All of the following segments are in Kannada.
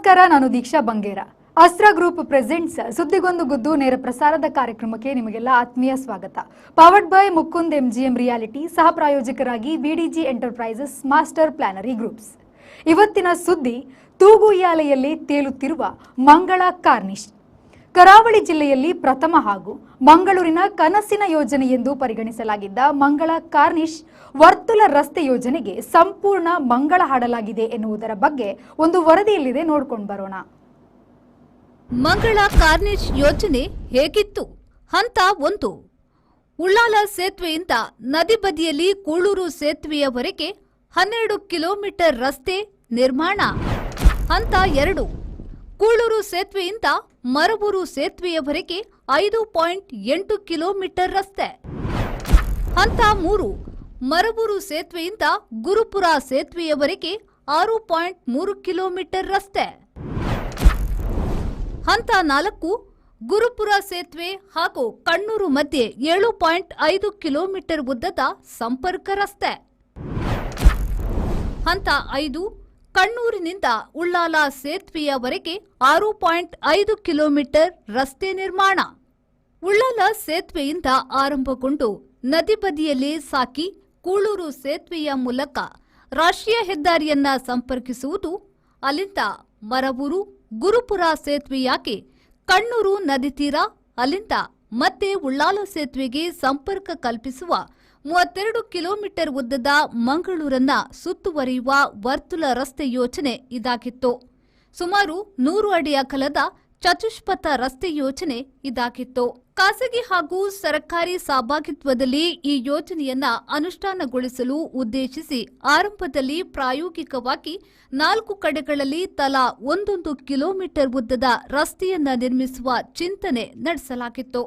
ನಮಸ್ಕಾರ, ನಾನು ದೀಕ್ಷಾ ಬಂಗೇರ. ಅಸ್ತ್ರ ಗ್ರೂಪ್ ಪ್ರೆಸೆಂಟ್ಸ್ ಸುದ್ದಿಗೊಂದು ಗುದ್ದು ನೇರ ಪ್ರಸಾರದ ಕಾರ್ಯಕ್ರಮಕ್ಕೆ ನಿಮಗೆಲ್ಲ ಆತ್ಮೀಯ ಸ್ವಾಗತ. Powered by Mukund MGM reality, ಸಹ ಪ್ರಾಯೋಜಕರಾಗಿ BDG ಎಂಟರ್ಪ್ರೈಸಸ್, ಮಾಸ್ಟರ್ ಪ್ಲಾನರಿ ಗ್ರೂಪ್ಸ್. ಇವತ್ತಿನ ಸುದ್ದಿ ತೂಗುಯ್ಯಾಲೆಯಲ್ಲಿ ತೇಲುತ್ತಿರುವ ಮಂಗಳ ಕಾರ್ನಿಶ್. ಕರಾವಳಿ ಜಿಲ್ಲೆಯಲ್ಲಿ ಪ್ರಥಮ ಹಾಗೂ ಮಂಗಳೂರಿನ ಕನಸಿನ ಯೋಜನೆ ಎಂದು ಪರಿಗಣಿಸಲಾಗಿದ್ದ ಮಂಗಳ ಕಾರ್ನಿಶ್ ವರ್ತುಲ ರಸ್ತೆ ಯೋಜನೆಗೆ ಸಂಪೂರ್ಣ ಮಂಗಳ ಹಾಡಲಾಗಿದೆ ಎನ್ನುವುದರ ಬಗ್ಗೆ ಒಂದು ವರದಿಯಲ್ಲಿದೆ, ನೋಡ್ಕೊಂಡು ಬರೋಣ. ಮಂಗಳ ಕಾರ್ನಿಶ್ ಯೋಜನೆ ಹೇಗಿತ್ತು? ಹಂತ 1. ಉಳ್ಳಾಲ ಸೇತುವೆಯಿಂದ ನದಿ ಬದಿಯಲ್ಲಿ ಕೂಳೂರು ಸೇತುವೆಯವರೆಗೆ 12 ಕಿಲೋಮೀಟರ್ ರಸ್ತೆ ನಿರ್ಮಾಣ. ಹಂತ 2. ಕೂಳೂರು ಸೇತುವೆಯಿಂದ ಮರಬೂರು ಸೇತುವೆಯವರೆಗೆ 5.8 ಕಿಲೋಮೀಟರ್ ರಸ್ತೆ. ಹಂತ 3. ಮರಬೂರು ಸೇತುವೆಯಿಂದ ಗುರುಪುರ ಸೇತುವೆಯವರೆಗೆ 6.3 ಕಿಲೋಮೀಟರ್ ರಸ್ತೆ. ಹಂತ 4. ಗುರುಪುರ ಸೇತುವೆ ಹಾಗೂ ಕಣ್ಣೂರು ಮಧ್ಯೆ 7.5 ಕಿಲೋಮೀಟರ್ ಉದ್ದದ ಸಂಪರ್ಕ ರಸ್ತೆ. ಹಂತ 5. ಕಣ್ಣೂರಿನಿಂದ ಉಳ್ಳಾಲ ಸೇತುವೆಯವರೆಗೆ 6.5 ಕಿಲೋಮೀಟರ್ ರಸ್ತೆ ನಿರ್ಮಾಣ. ಉಳ್ಳಾಲ ಸೇತುವೆಯಿಂದ ಆರಂಭಗೊಂಡು ನದಿ ಬದಿಯಲ್ಲಿ ಸಾಕಿ ಕೂಳೂರು ಸೇತುವೆಯ ಮೂಲಕ ರಾಷ್ಟ್ರೀಯ ಹೆದ್ದಾರಿಯನ್ನ ಸಂಪರ್ಕಿಸುವುದು. ಅಲ್ಲಿಂದ ಮರಬೂರು ಗುರುಪುರ ಸೇತುವೆಯಾಗಿ ಕಣ್ಣೂರು ನದಿ ತೀರ, ಅಲ್ಲಿಂದ ಮತ್ತೆ ಉಳ್ಳಾಲ ಸೇತುವೆಗೆ ಸಂಪರ್ಕ ಕಲ್ಪಿಸುವ 32 ಕಿಲೋಮೀಟರ್ ಉದ್ದದ ಮಂಗಳೂರನ್ನ ಸುತ್ತುವರಿಯುವ ವರ್ತುಲ ರಸ್ತೆ ಯೋಜನೆ ಇದಾಗಿತ್ತು. ಸುಮಾರು 100 ಅಡಿ ಅಗಲದ ಚತುಷ್ಪಥ ರಸ್ತೆ ಯೋಜನೆ ಇದಾಗಿತ್ತು. ಖಾಸಗಿ ಹಾಗೂ ಸರ್ಕಾರಿ ಸಹಭಾಗಿತ್ವದಲ್ಲಿ ಈ ಯೋಜನೆಯನ್ನ ಅನುಷ್ಠಾನಗೊಳಿಸಲು ಉದ್ದೇಶಿಸಿ ಆರಂಭದಲ್ಲಿ ಪ್ರಾಯೋಗಿಕವಾಗಿ 4 ಕಡೆಗಳಲ್ಲಿ ತಲಾ 1 ಕಿಲೋಮೀಟರ್ ಉದ್ದದ ರಸ್ತೆಯನ್ನ ನಿರ್ಮಿಸುವ ಚಿಂತನೆ ನಡೆಸಲಾಗಿತ್ತು.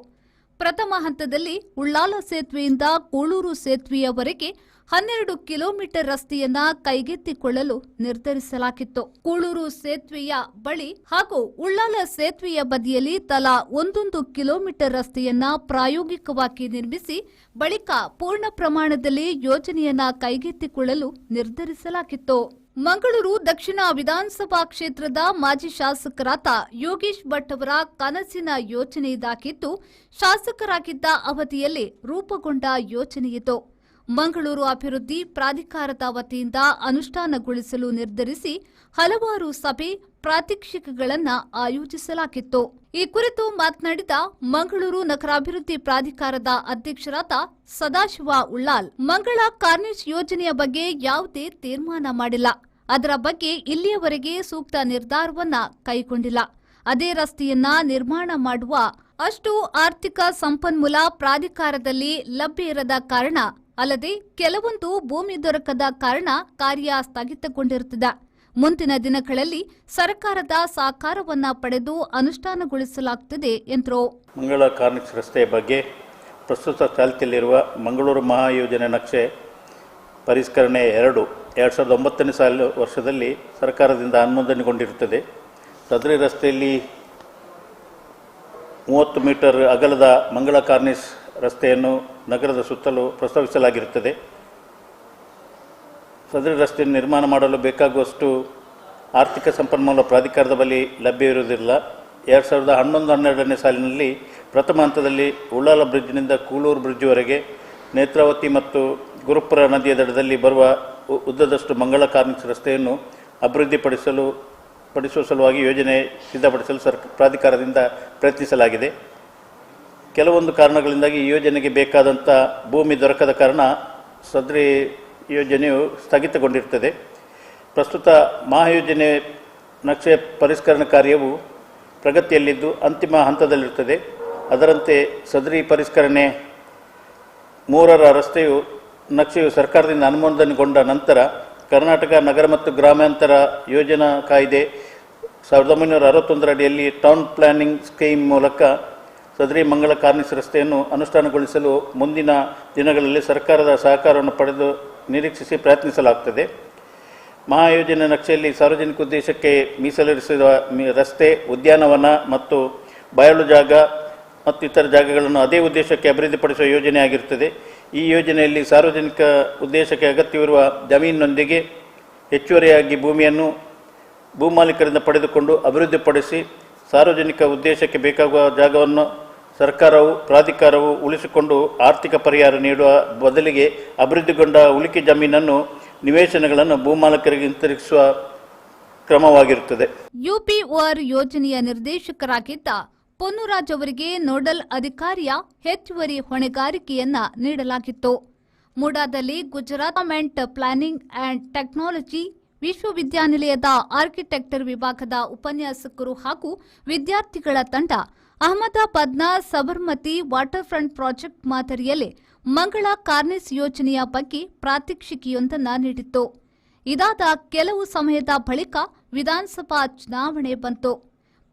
ಪ್ರಥಮ ಹಂತದಲ್ಲಿ ಉಳ್ಳಾಲ ಸೇತುವೆಯಿಂದ ಕೂಳೂರು ಸೇತುವೆಯವರೆಗೆ 12 ಕಿಲೋಮೀಟರ್ ರಸ್ತೆಯನ್ನ ಕೈಗೆತ್ತಿಕೊಳ್ಳಲು ನಿರ್ಧರಿಸಲಾಗಿತ್ತು. ಕೂಳೂರು ಸೇತುವೆಯ ಬಳಿ ಹಾಗೂ ಉಳ್ಳಾಲ ಸೇತುವೆಯ ಬದಿಯಲ್ಲಿ ತಲಾ 1 ಕಿಲೋಮೀಟರ್ ರಸ್ತೆಯನ್ನ ಪ್ರಾಯೋಗಿಕವಾಗಿ ನಿರ್ಮಿಸಿ ಬಳಿಕ ಪೂರ್ಣ ಪ್ರಮಾಣದಲ್ಲಿ ಯೋಜನೆಯನ್ನ ಕೈಗೆತ್ತಿಕೊಳ್ಳಲು ನಿರ್ಧರಿಸಲಾಗಿತ್ತು. ಮಂಗಳೂರು ದಕ್ಷಿಣ ವಿಧಾನಸಭಾ ಕ್ಷೇತ್ರದ ಮಾಜಿ ಶಾಸಕರಾದ ಯೋಗೇಶ್ ಭಟ್ ಅವರ ಕನಸಿನ ಯೋಜನೆ ಇದಾಗಿದ್ದು, ಶಾಸಕರಾಗಿದ್ದ ಅವಧಿಯಲ್ಲಿ ರೂಪುಗೊಂಡ ಯೋಜನೆಯಿತು. ಮಂಗಳೂರು ಅಭಿವೃದ್ಧಿ ಪ್ರಾಧಿಕಾರದ ವತಿಯಿಂದ ಅನುಷ್ಠಾನಗೊಳಿಸಲು ನಿರ್ಧರಿಸಿ ಹಲವಾರು ಸಭೆ ಪ್ರಾತ್ಯಕ್ಷಿಕೆಗಳನ್ನು ಆಯೋಜಿಸಲಾಗಿತ್ತು. ಈ ಕುರಿತು ಮಾತನಾಡಿದ ಮಂಗಳೂರು ನಗರಾಭಿವೃದ್ಧಿ ಪ್ರಾಧಿಕಾರದ ಅಧ್ಯಕ್ಷರಾದ ಸದಾಶಿವ ಉಳ್ಳಾಲ್, ಮಂಗಳ ಕಾರ್ನಿಶ್ ಯೋಜನೆಯ ಬಗ್ಗೆ ಯಾವುದೇ ತೀರ್ಮಾನ ಮಾಡಿಲ್ಲ. ಅದರ ಬಗ್ಗೆ ಇಲ್ಲಿಯವರೆಗೆ ಸೂಕ್ತ ನಿರ್ಧಾರವನ್ನ ಕೈಗೊಂಡಿಲ್ಲ. ಅದೇ ರಸ್ತೆಯನ್ನ ನಿರ್ಮಾಣ ಮಾಡುವ ಅಷ್ಟು ಆರ್ಥಿಕ ಸಂಪನ್ಮೂಲ ಪ್ರಾಧಿಕಾರದಲ್ಲಿ ಲಭ್ಯ ಇರದ ಕಾರಣ, ಅಲ್ಲದೆ ಕೆಲವೊಂದು ಭೂಮಿ ದೊರಕದ ಕಾರಣ ಕಾರ್ಯ ಸ್ಥಗಿತಗೊಂಡಿರುತ್ತದೆ. ಮುಂದಿನ ದಿನಗಳಲ್ಲಿ ಸರ್ಕಾರದ ಸಹಕಾರವನ್ನ ಪಡೆದು ಅನುಷ್ಠಾನಗೊಳಿಸಲಾಗುತ್ತದೆ ಎಂದರು. ಮಂಗಳ ಕಾರ್ನಿಶ್ ರಸ್ತೆಯ ಬಗ್ಗೆ ಪ್ರಸ್ತುತ ಚಾಲ್ತಿಯಲ್ಲಿರುವ ಮಂಗಳೂರು ಮಹಾಯೋಜನೆ ನಕ್ಷೆ ಪರಿಷ್ಕರಣೆ 2009 ವರ್ಷದಲ್ಲಿ ಸರ್ಕಾರದಿಂದ ಅನುಮೋದನೆಗೊಂಡಿರುತ್ತದೆ. ಸದರಿ ರಸ್ತೆಯಲ್ಲಿ 30 ಮೀಟರ್ ಅಗಲದ ಮಂಗಳ ಕಾರ್ನಿಶ್ ರಸ್ತೆಯನ್ನು ನಗರದ ಸುತ್ತಲೂ ಪ್ರಸ್ತಾವಿಸಲಾಗಿರುತ್ತದೆ. ಸದರಿ ರಸ್ತೆಯನ್ನು ನಿರ್ಮಾಣ ಮಾಡಲು ಬೇಕಾಗುವಷ್ಟು ಆರ್ಥಿಕ ಸಂಪನ್ಮೂಲ ಪ್ರಾಧಿಕಾರದ ಬಳಿ ಲಭ್ಯವಿರುವುದಿಲ್ಲ. 2011-12ನೇ ಸಾಲಿನಲ್ಲಿ ಪ್ರಥಮ ಹಂತದಲ್ಲಿ ಉಳ್ಳಾಲ ಬ್ರಿಡ್ಜ್ನಿಂದ ಕೂಳೂರು ಬ್ರಿಡ್ಜ್ವರೆಗೆ ನೇತ್ರಾವತಿ ಮತ್ತು ಗುರುಪುರ ನದಿಯ ದಡದಲ್ಲಿ ಬರುವ ಉದ್ದದಷ್ಟು ಮಂಗಳ ಕಾರ್ನಿಶ್ ರಸ್ತೆಯನ್ನು ಅಭಿವೃದ್ಧಿಪಡಿಸುವ ಸಲುವಾಗಿ ಯೋಜನೆ ಸಿದ್ಧಪಡಿಸಲು ಪ್ರಾಧಿಕಾರದಿಂದ ಪ್ರಯತ್ನಿಸಲಾಗಿದೆ. ಕೆಲವೊಂದು ಕಾರಣಗಳಿಂದಾಗಿ ಈ ಯೋಜನೆಗೆ ಬೇಕಾದಂಥ ಭೂಮಿ ದೊರಕದ ಕಾರಣ ಸದರಿ ಯೋಜನೆಯು ಸ್ಥಗಿತಗೊಂಡಿರುತ್ತದೆ. ಪ್ರಸ್ತುತ ಮಹಾಯೋಜನೆ ನಕ್ಷೆ ಪರಿಷ್ಕರಣೆ ಕಾರ್ಯವು ಪ್ರಗತಿಯಲ್ಲಿದ್ದು ಅಂತಿಮ ಹಂತದಲ್ಲಿರುತ್ತದೆ. ಅದರಂತೆ ಸದರಿ ಪರಿಷ್ಕರಣೆ 3ರ ರಸ್ತೆಯು ನಕ್ಷೆಯು ಸರ್ಕಾರದಿಂದ ಅನುಮೋದನೆಗೊಂಡ ನಂತರ ಕರ್ನಾಟಕ ನಗರ ಮತ್ತು ಗ್ರಾಮಾಂತರ ಯೋಜನಾ ಕಾಯ್ದೆ 1961 ಅಡಿಯಲ್ಲಿ ಟೌನ್ ಪ್ಲಾನಿಂಗ್ ಸ್ಕೀಮ್ ಮೂಲಕ ಸದರಿ ಮಂಗಳ ಕಾರ್ನಿಶ್ ರಸ್ತೆಯನ್ನು ಅನುಷ್ಠಾನಗೊಳಿಸಲು ಮುಂದಿನ ದಿನಗಳಲ್ಲಿ ಸರ್ಕಾರದ ಸಹಕಾರವನ್ನು ಪಡೆದು ನಿರೀಕ್ಷಿಸಿ ಪ್ರಯತ್ನಿಸಲಾಗುತ್ತದೆ. ಮಹಾಯೋಜನೆ ನಕ್ಷೆಯಲ್ಲಿ ಸಾರ್ವಜನಿಕ ಉದ್ದೇಶಕ್ಕೆ ಮೀಸಲಿರಿಸಿದ ರಸ್ತೆ, ಉದ್ಯಾನವನ ಮತ್ತು ಬಯಲು ಜಾಗ ಮತ್ತು ಇತರ ಜಾಗಗಳನ್ನು ಅದೇ ಉದ್ದೇಶಕ್ಕೆ ಅಭಿವೃದ್ಧಿಪಡಿಸುವ ಯೋಜನೆಯಾಗಿರುತ್ತದೆ. ಈ ಯೋಜನೆಯಲ್ಲಿ ಸಾರ್ವಜನಿಕ ಉದ್ದೇಶಕ್ಕೆ ಅಗತ್ಯವಿರುವ ಜಮೀನಿನೊಂದಿಗೆ ಹೆಚ್ಚುವರಿಯಾಗಿ ಭೂಮಿಯನ್ನು ಭೂಮಾಲೀಕರಿಂದ ಪಡೆದುಕೊಂಡು ಅಭಿವೃದ್ಧಿಪಡಿಸಿ ಸಾರ್ವಜನಿಕ ಉದ್ದೇಶಕ್ಕೆ ಬೇಕಾಗುವ ಜಾಗವನ್ನು ಸರ್ಕಾರವು ಪ್ರಾಧಿಕಾರವು ಉಳಿಸಿಕೊಂಡು ಆರ್ಥಿಕ ಪರಿಹಾರ ನೀಡುವ ಬದಲಿಗೆ ಅಭಿವೃದ್ಧಿಗೊಂಡ ಉಳಿಕೆ ಜಮೀನನ್ನು ನಿವೇಶನಗಳನ್ನು ಭೂಮಾಲೀಕರಿಗೆ ಹಿಂತಿರುಗಿಸುವ ಕ್ರಮವಾಗಿರುತ್ತದೆ. ಯುಪಿಒಆರ್ ಯೋಜನೆಯ ನಿರ್ದೇಶಕರಾಗಿದ್ದ ಪೊನ್ನುರಾಜ್ ಅವರಿಗೆ ನೋಡಲ್ ಅಧಿಕಾರಿಯ ಹೆಚ್ಚುವರಿ ಹೊಣೆಗಾರಿಕೆಯನ್ನ ನೀಡಲಾಗಿತ್ತು. ಮುಡಾದಲ್ಲಿ Gujarat government planning and technology ವಿಶ್ವವಿದ್ಯಾನಿಲಯದ ಆರ್ಕಿಟೆಕ್ಚರ್ ವಿಭಾಗದ ಉಪನ್ಯಾಸಕರು ಹಾಗೂ ವಿದ್ಯಾರ್ಥಿಗಳ ತಂಡ ಅಹಮದಾಬಾದ್ನ ಸಬರ್ಮತಿ ವಾಟರ್ ಫ್ರಂಟ್ ಪ್ರಾಜೆಕ್ಟ್ ಮಾದರಿಯಲ್ಲಿ ಮಂಗಳ ಕಾರ್ನಿಸ್ ಯೋಜನೆಯ ಬಗ್ಗೆ ಪ್ರಾತ್ಯಕ್ಷಿಕೆಯೊಂದನ್ನು ನೀಡಿತ್ತು. ಇದಾದ ಕೆಲವು ಸಮಯದ ಬಳಿಕ ವಿಧಾನಸಭಾ ಚುನಾವಣೆ ಬಂತು.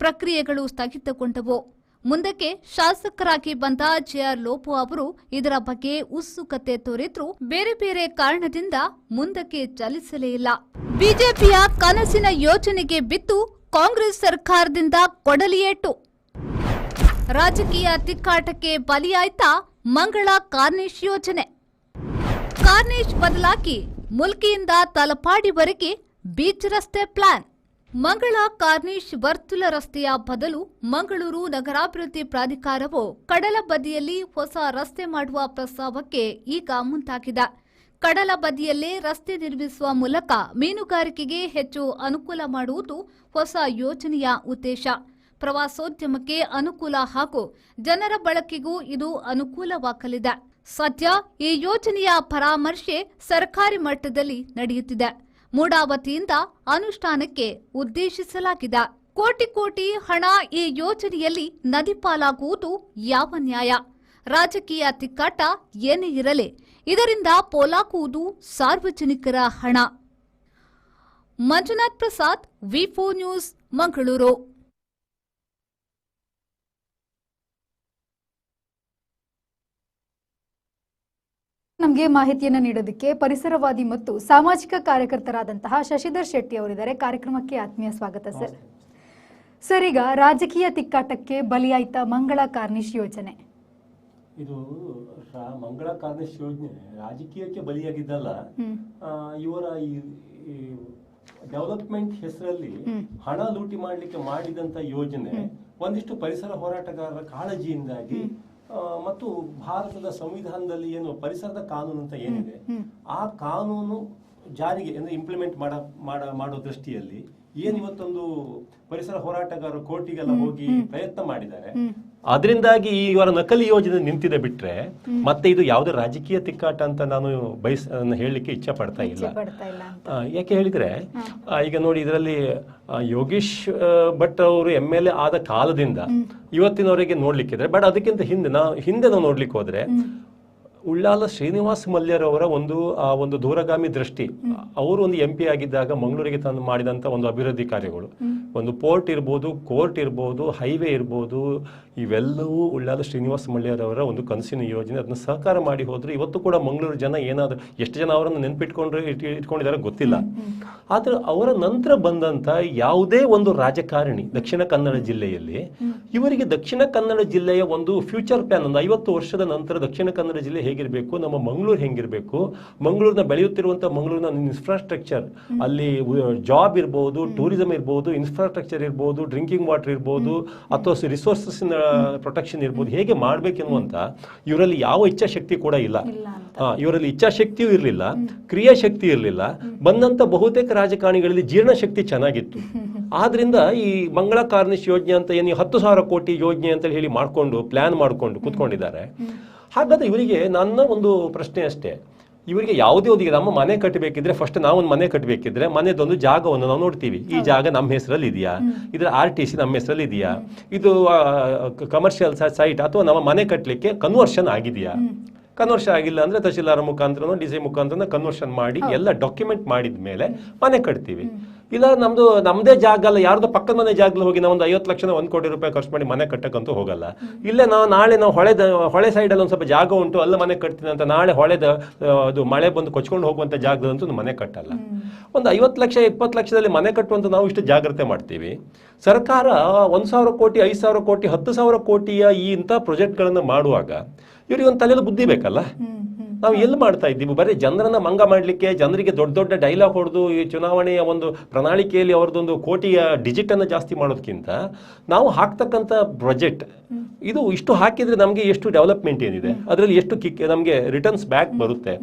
ಪ್ರಕ್ರಿಯೆಗಳು ಸ್ಥಗಿತಗೊಂಡವು. ಮುಂದಕ್ಕೆ ಶಾಸಕರಾಗಿ ಬಂದ ಜೆಆರ್ ಲೋಬೋ ಅವರು ಇದರ ಬಗ್ಗೆ ಉತ್ಸುಕತೆ ತೋರಿದ್ರು ಬೇರೆ ಬೇರೆ ಕಾರಣದಿಂದ ಮುಂದಕ್ಕೆ ಚಲಿಸಲೇ ಇಲ್ಲ. ಬಿಜೆಪಿಯ ಕನಸಿನ ಯೋಜನೆಗೆ ಬಿತ್ತು ಕಾಂಗ್ರೆಸ್ ಸರ್ಕಾರದಿಂದ ಕೊಡಲಿಯೇಟು. ರಾಜಕೀಯ ತಿಕ್ಕಾಟಕ್ಕೆ ಬಲಿಯಾಯ್ತಾ ಮಂಗಳ ಕಾರ್ನಿಶ್ ಯೋಜನೆ. ಕಾರ್ನಿಶ್ ಬದಲಾಗಿ ಮುಲ್ಕಿಯಿಂದ ತಲಪಾಡಿವರೆಗೆ ಬೀಚ್ ರಸ್ತೆ ಪ್ಲಾನ್. ಮಂಗಳ ಕಾರ್ನಿಶ್ ವರ್ತುಲ ರಸ್ತೆಯ ಬದಲು ಮಂಗಳೂರು ನಗರಾಭಿವೃದ್ಧಿ ಪ್ರಾಧಿಕಾರವು ಕಡಲ ಬದಿಯಲ್ಲಿ ಹೊಸ ರಸ್ತೆ ಮಾಡುವ ಪ್ರಸ್ತಾವಕ್ಕೆ ಈಗ ಮುಂದಾಗಿದೆ. ಕಡಲ ಬದಿಯಲ್ಲೇ ರಸ್ತೆ ನಿರ್ಮಿಸುವ ಮೂಲಕ ಮೀನುಗಾರಿಕೆಗೆ ಹೆಚ್ಚು ಅನುಕೂಲ ಮಾಡುವುದು ಹೊಸ ಯೋಜನೆಯ ಉದ್ದೇಶ. ಪ್ರವಾಸೋದ್ಯಮಕ್ಕೆ ಅನುಕೂಲ ಹಾಗೂ ಜನರ ಬಳಕೆಗೂ ಇದು ಅನುಕೂಲವಾಗಲಿದೆ. ಸದ್ಯ ಈ ಯೋಜನೆಯ ಪರಾಮರ್ಶೆ ಸರ್ಕಾರಿ ಮಟ್ಟದಲ್ಲಿ ನಡೆಯುತ್ತಿದೆ. ಮೂಡಾ ವತಿಯಿಂದ ಅನುಷ್ಠಾನಕ್ಕೆ ಉದ್ದೇಶಿಸಲಾಗಿದೆ. ಕೋಟಿ ಕೋಟಿ ಹಣ ಈ ಯೋಜನೆಯಲ್ಲಿ ನದಿ ಪಾಲಾಗುವುದು ಯಾವ ನ್ಯಾಯ? ರಾಜಕೀಯ ತಿಕ್ಕಾಟ ಏನೇ ಇರಲಿ, ಇದರಿಂದ ಪೋಲಾಗುವುದು ಸಾರ್ವಜನಿಕರ ಹಣ. ಮಂಜುನಾಥ್ ಪ್ರಸಾದ್, ವಿ4 ನ್ಯೂಸ್, ಮಂಗಳೂರು. ನಮಗೆ ಮಾಹಿತಿಯನ್ನು ನೀಡೋದಕ್ಕೆ ಪರಿಸರವಾದಿ ಮತ್ತು ಸಾಮಾಜಿಕ ಕಾರ್ಯಕರ್ತರಾದಂತಹ ಶಶಿಧರ್ ಶೆಟ್ಟಿ ಅವರಿದ್ದಾರೆ. ಕಾರ್ಯಕ್ರಮಕ್ಕೆ ಆತ್ಮೀಯ ಸ್ವಾಗತ ಸರ್. ಸರ್, ಈಗ ರಾಜಕೀಯ ತಿಕ್ಕಾಟಕ್ಕೆ ಬಲಿಯಾಯ್ತಾ ಮಂಗಳ ಕಾರ್ನಿಶ್ ಯೋಜನೆ? ಇದು ಮಂಗಳ ಕಾರ್ನಿಶ್ ಯೋಜನೆ ರಾಜಕೀಯಕ್ಕೆ ಬಲಿಯಾಗಿದ್ದಲ್ಲ. ಇವರ ಈ ಡೆವಲಪ್ಮೆಂಟ್ ಹೆಸರಲ್ಲಿ ಹಣ ಲೂಟಿ ಮಾಡಲಿಕ್ಕೆ ಮಾಡಿದಂತ ಯೋಜನೆ ಒಂದಿಷ್ಟು ಪರಿಸರ ಹೋರಾಟಗಾರರ ಕಾಳಜಿಯಿಂದಾಗಿ ಮತ್ತು ಭಾರತದ ಸಂವಿಧಾನದಲ್ಲಿ ಏನು ಪರಿಸರದ ಕಾನೂನು ಅಂತ ಏನಿದೆ ಆ ಕಾನೂನು ಜಾರಿಗೆ ಇಂಪ್ಲಿಮೆಂಟ್ ಮಾಡೋ ದೃಷ್ಟಿಯಲ್ಲಿ ಏನ್ ಇವತ್ತೊಂದು ಪರಿಸರ ಹೋರಾಟಗಾರರು ಕೋರ್ಟಿಗೆಲ್ಲ ಹೋಗಿ ಪ್ರಯತ್ನ ಮಾಡಿದ್ದಾರೆ. ಅದರಿಂದಾಗಿ ಇವರ ನಕಲಿ ಯೋಜನೆ ನಿಂತಿದೆ ಬಿಟ್ರೆ ಮತ್ತೆ ಇದು ಯಾವುದೇ ರಾಜಕೀಯ ತಿಕ್ಕಾಟ ಅಂತ ನಾನು ಹೇಳಲಿಕ್ಕೆ ಇಚ್ಛೆ ಪಡ್ತಾ ಇಲ್ಲ. ಯಾಕೆ ಹೇಳಿದ್ರೆ ಈಗ ನೋಡಿ, ಇದರಲ್ಲಿ ಯೋಗೇಶ್ ಭಟ್ ಅವರು MLA ಆದ ಕಾಲದಿಂದ ಇವತ್ತಿನವರೆಗೆ ನೋಡ್ಲಿಕ್ಕಿದ್ರೆ, ಬಟ್ ಅದಕ್ಕಿಂತ ಹಿಂದೆ ನಾವು ನೋಡ್ಲಿಕ್ಕೆ ಹೋದ್ರೆ ಉಳ್ಳಾಲ ಶ್ರೀನಿವಾಸ ಮಲ್ಯರವರ ಒಂದು ದೂರಗಾಮಿ ದೃಷ್ಟಿ. ಅವರು ಒಂದು MP ಆಗಿದ್ದಾಗ ಮಂಗಳೂರಿಗೆ ತಂದು ಮಾಡಿದಂತ ಒಂದು ಅಭಿವೃದ್ಧಿ ಕಾರ್ಯಗಳು, ಒಂದು ಪೋರ್ಟ್ ಇರ್ಬೋದು, ಕೋರ್ಟ್ ಇರ್ಬೋದು, ಹೈವೇ ಇರ್ಬೋದು, ಇವೆಲ್ಲವೂ ಉಳ್ಳಾಲ ಶ್ರೀನಿವಾಸ ಮಲ್ಯರವರ ಒಂದು ಕನಸಿನ ಯೋಜನೆ. ಅದನ್ನ ಸಹಕಾರ ಮಾಡಿ ಹೋದ್ರೆ ಇವತ್ತು ಕೂಡ ಮಂಗಳೂರು ಜನ ಏನಾದ್ರು ಎಷ್ಟು ಜನ ಅವರನ್ನು ಇಟ್ಕೊಂಡಿದ್ದಾರೆ ಗೊತ್ತಿಲ್ಲ. ಆದ್ರೆ ಅವರ ನಂತರ ಬಂದಂತ ಯಾವುದೇ ಒಂದು ರಾಜಕಾರಣಿ ದಕ್ಷಿಣ ಕನ್ನಡ ಜಿಲ್ಲೆಯಲ್ಲಿ ಇವರಿಗೆ ದಕ್ಷಿಣ ಕನ್ನಡ ಜಿಲ್ಲೆಯ ಒಂದು ಫ್ಯೂಚರ್ ಪ್ಲಾನ್, ಒಂದು 50 ವರ್ಷದ ನಂತರ ದಕ್ಷಿಣ ಕನ್ನಡ ಜಿಲ್ಲೆ ಹೇಗಿರ್ಬೇಕು, ನಮ್ಮ ಮಂಗಳೂರು ಹೆಂಗಿರ್ಬೇಕು, ಮಂಗಳೂರಿನ ಬೆಳೆಯುತ್ತಿರುವಂತಹ ಮಂಗಳೂರಿನ ಇನ್ಫ್ರಾಸ್ಟ್ರಕ್ಚರ್, ಅಲ್ಲಿ ಜಾಬ್ ಇರ್ಬೋದು, ಟೂರಿಸಂ ಇರ್ಬೋದು, ಇನ್ಫ್ರಾಸ್ಟ್ರಕ್ಚರ್ ಇರ್ಬೋದು, ಡ್ರಿಂಕಿಂಗ್ ವಾಟರ್ ಇರ್ಬೋದು, ಅಥವಾ ರಿಸೋರ್ಸಸ್ ಪ್ರೊಟೆಕ್ಷನ್ ಇರ್ಬೋದು, ಹೇಗೆ ಮಾಡ್ಬೇಕೆನ್ನುವಂತ ಇವರಲ್ಲಿ ಯಾವ ಇಚ್ಛಾಶಕ್ತಿ ಕೂಡ ಇಲ್ಲ. ಇವರಲ್ಲಿ ಇಚ್ಛಾಶಕ್ತಿಯೂ ಇರಲಿಲ್ಲ, ಕ್ರಿಯಾಶಕ್ತಿ ಇರಲಿಲ್ಲ. ಬಂದಂತ ಬಹುತೇಕ ರಾಜಕಾರಣಿಗಳಲ್ಲಿ ಜೀರ್ಣಶಕ್ತಿ ಚೆನ್ನಾಗಿತ್ತು. ಆದ್ರಿಂದ ಈ ಮಂಗಳ ಕಾರ್ನಿಶ್ ಯೋಜನೆ ಅಂತ ಏನು 10,000 ಕೋಟಿ ಯೋಜನೆ ಅಂತ ಹೇಳಿ ಪ್ಲಾನ್ ಮಾಡ್ಕೊಂಡು ಕೂತ್ಕೊಂಡಿದ್ದಾರೆ. ಹಾಗಾದ್ರೆ ಇವರಿಗೆ ನನ್ನ ಒಂದು ಪ್ರಶ್ನೆ ಅಷ್ಟೇ, ಇವರಿಗೆ ಯಾವುದೇ ಒಂದು ನಮ್ಮ ಮನೆ ಕಟ್ಟಬೇಕಿದ್ರೆ ಫಸ್ಟ್ ನಾವೊಂದು ಮನೆ ಕಟ್ಟಬೇಕಿದ್ರೆ ಮನೆದೊಂದು ಜಾಗವನ್ನು ನಾವು ನೋಡ್ತೀವಿ. ಈ ಜಾಗ ನಮ್ಮ ಹೆಸರಲ್ಲಿ ಇದೆಯಾ, ಇದರ RTC ನಮ್ಮ ಹೆಸರಲ್ಲಿ ಇದೆಯಾ, ಇದು ಕಮರ್ಷಿಯಲ್ ಸೈಟ್ ಅಥವಾ ನಮ್ಮ ಮನೆ ಕಟ್ಟಲಿಕ್ಕೆ ಕನ್ವರ್ಷನ್ ಆಗಿದೆಯಾ. ಕನ್ವರ್ಷನ್ ಆಗಿಲ್ಲ ಅಂದ್ರೆ ತಹಶೀಲ್ದಾರ್ ಮುಖಾಂತರ DCI ಮುಖಾಂತರ ಕನ್ವರ್ಷನ್ ಮಾಡಿ ಎಲ್ಲ ಡಾಕ್ಯುಮೆಂಟ್ ಮಾಡಿದ ಮೇಲೆ ಮನೆ ಕಟ್ತೀವಿ. ಇಲ್ಲ ನಮ್ದೇ ಜಾಗ ಅಲ್ಲ, ಯಾರ್ದೋ ಪಕ್ಕದ ಮನೆ ಜಾಗದಲ್ಲಿ ಹೋಗಿ ನಾವು ಒಂದು 50 ಲಕ್ಷ 1 ಕೋಟಿ ರೂಪಾಯಿ ಖರ್ಚು ಮಾಡಿ ಮನೆ ಕಟ್ಟಕ್ಕಂತೂ ಹೋಗಲ್ಲ. ಇಲ್ಲೇ ನಾಳೆ ನಾವು ಹೊಳೆ ಸೈಡಲ್ಲಿ ಒಂದು ಸ್ವಲ್ಪ ಜಾಗ ಉಂಟು, ಅಲ್ಲ ಮನೆ ಕಟ್ತೀನಿ ಅಂತ ನಾಳೆ ಅದು ಮಳೆ ಬಂದು ಕೊಚ್ಕೊಂಡು ಹೋಗುವಂತ ಜಾಗದಂತೂ ಮನೆ ಕಟ್ಟಲ್ಲ. ಒಂದು 50 ಲಕ್ಷ 20 ಲಕ್ಷದಲ್ಲಿ ಮನೆ ಕಟ್ಟುವಂತ ನಾವು ಇಷ್ಟು ಜಾಗ್ರತೆ ಮಾಡ್ತೀವಿ. ಸರ್ಕಾರ 1,000 ಕೋಟಿ 5,000 ಕೋಟಿ 10,000 ಕೋಟಿಯ ಇಂಥ ಪ್ರಾಜೆಕ್ಟ್ಗಳನ್ನ ಮಾಡುವಾಗ ಇವ್ರಿಗೆ ಒಂದು ತಲೆಯಲ್ಲಿ ಬುದ್ಧಿ ಬೇಕಲ್ಲ. ನಾವು ಎಲ್ಲಿ ಮಾಡ್ತಾ ಇದ್ದೀವಿ? ಬರೀ ಜನರನ್ನ ಮಂಗ ಮಾಡಲಿಕ್ಕೆ, ಜನರಿಗೆ ದೊಡ್ಡ ದೊಡ್ಡ ಡೈಲಾಗ್ ಹೊಡೆದು ಈ ಚುನಾವಣೆಯ ಒಂದು ಪ್ರಣಾಳಿಕೆಯಲ್ಲಿ ಅವ್ರದ್ದೊಂದು ಕೋಟಿಯ ಡಿಜಿಟ್ ಅನ್ನು ಜಾಸ್ತಿ ಮಾಡೋದಕ್ಕಿಂತ ನಾವು ಹಾಕ್ತಕ್ಕಂಥ ಬಜೆಟ್ ಇದು ಇಷ್ಟು ಹಾಕಿದ್ರೆ ನಮಗೆ ಎಷ್ಟು ಡೆವಲಪ್ಮೆಂಟ್ ಏನಿದೆ, ಅದರಲ್ಲಿ ಎಷ್ಟು ನಮಗೆ ರಿಟರ್ನ್ಸ್ ಬ್ಯಾಕ್ ಬರುತ್ತೆ,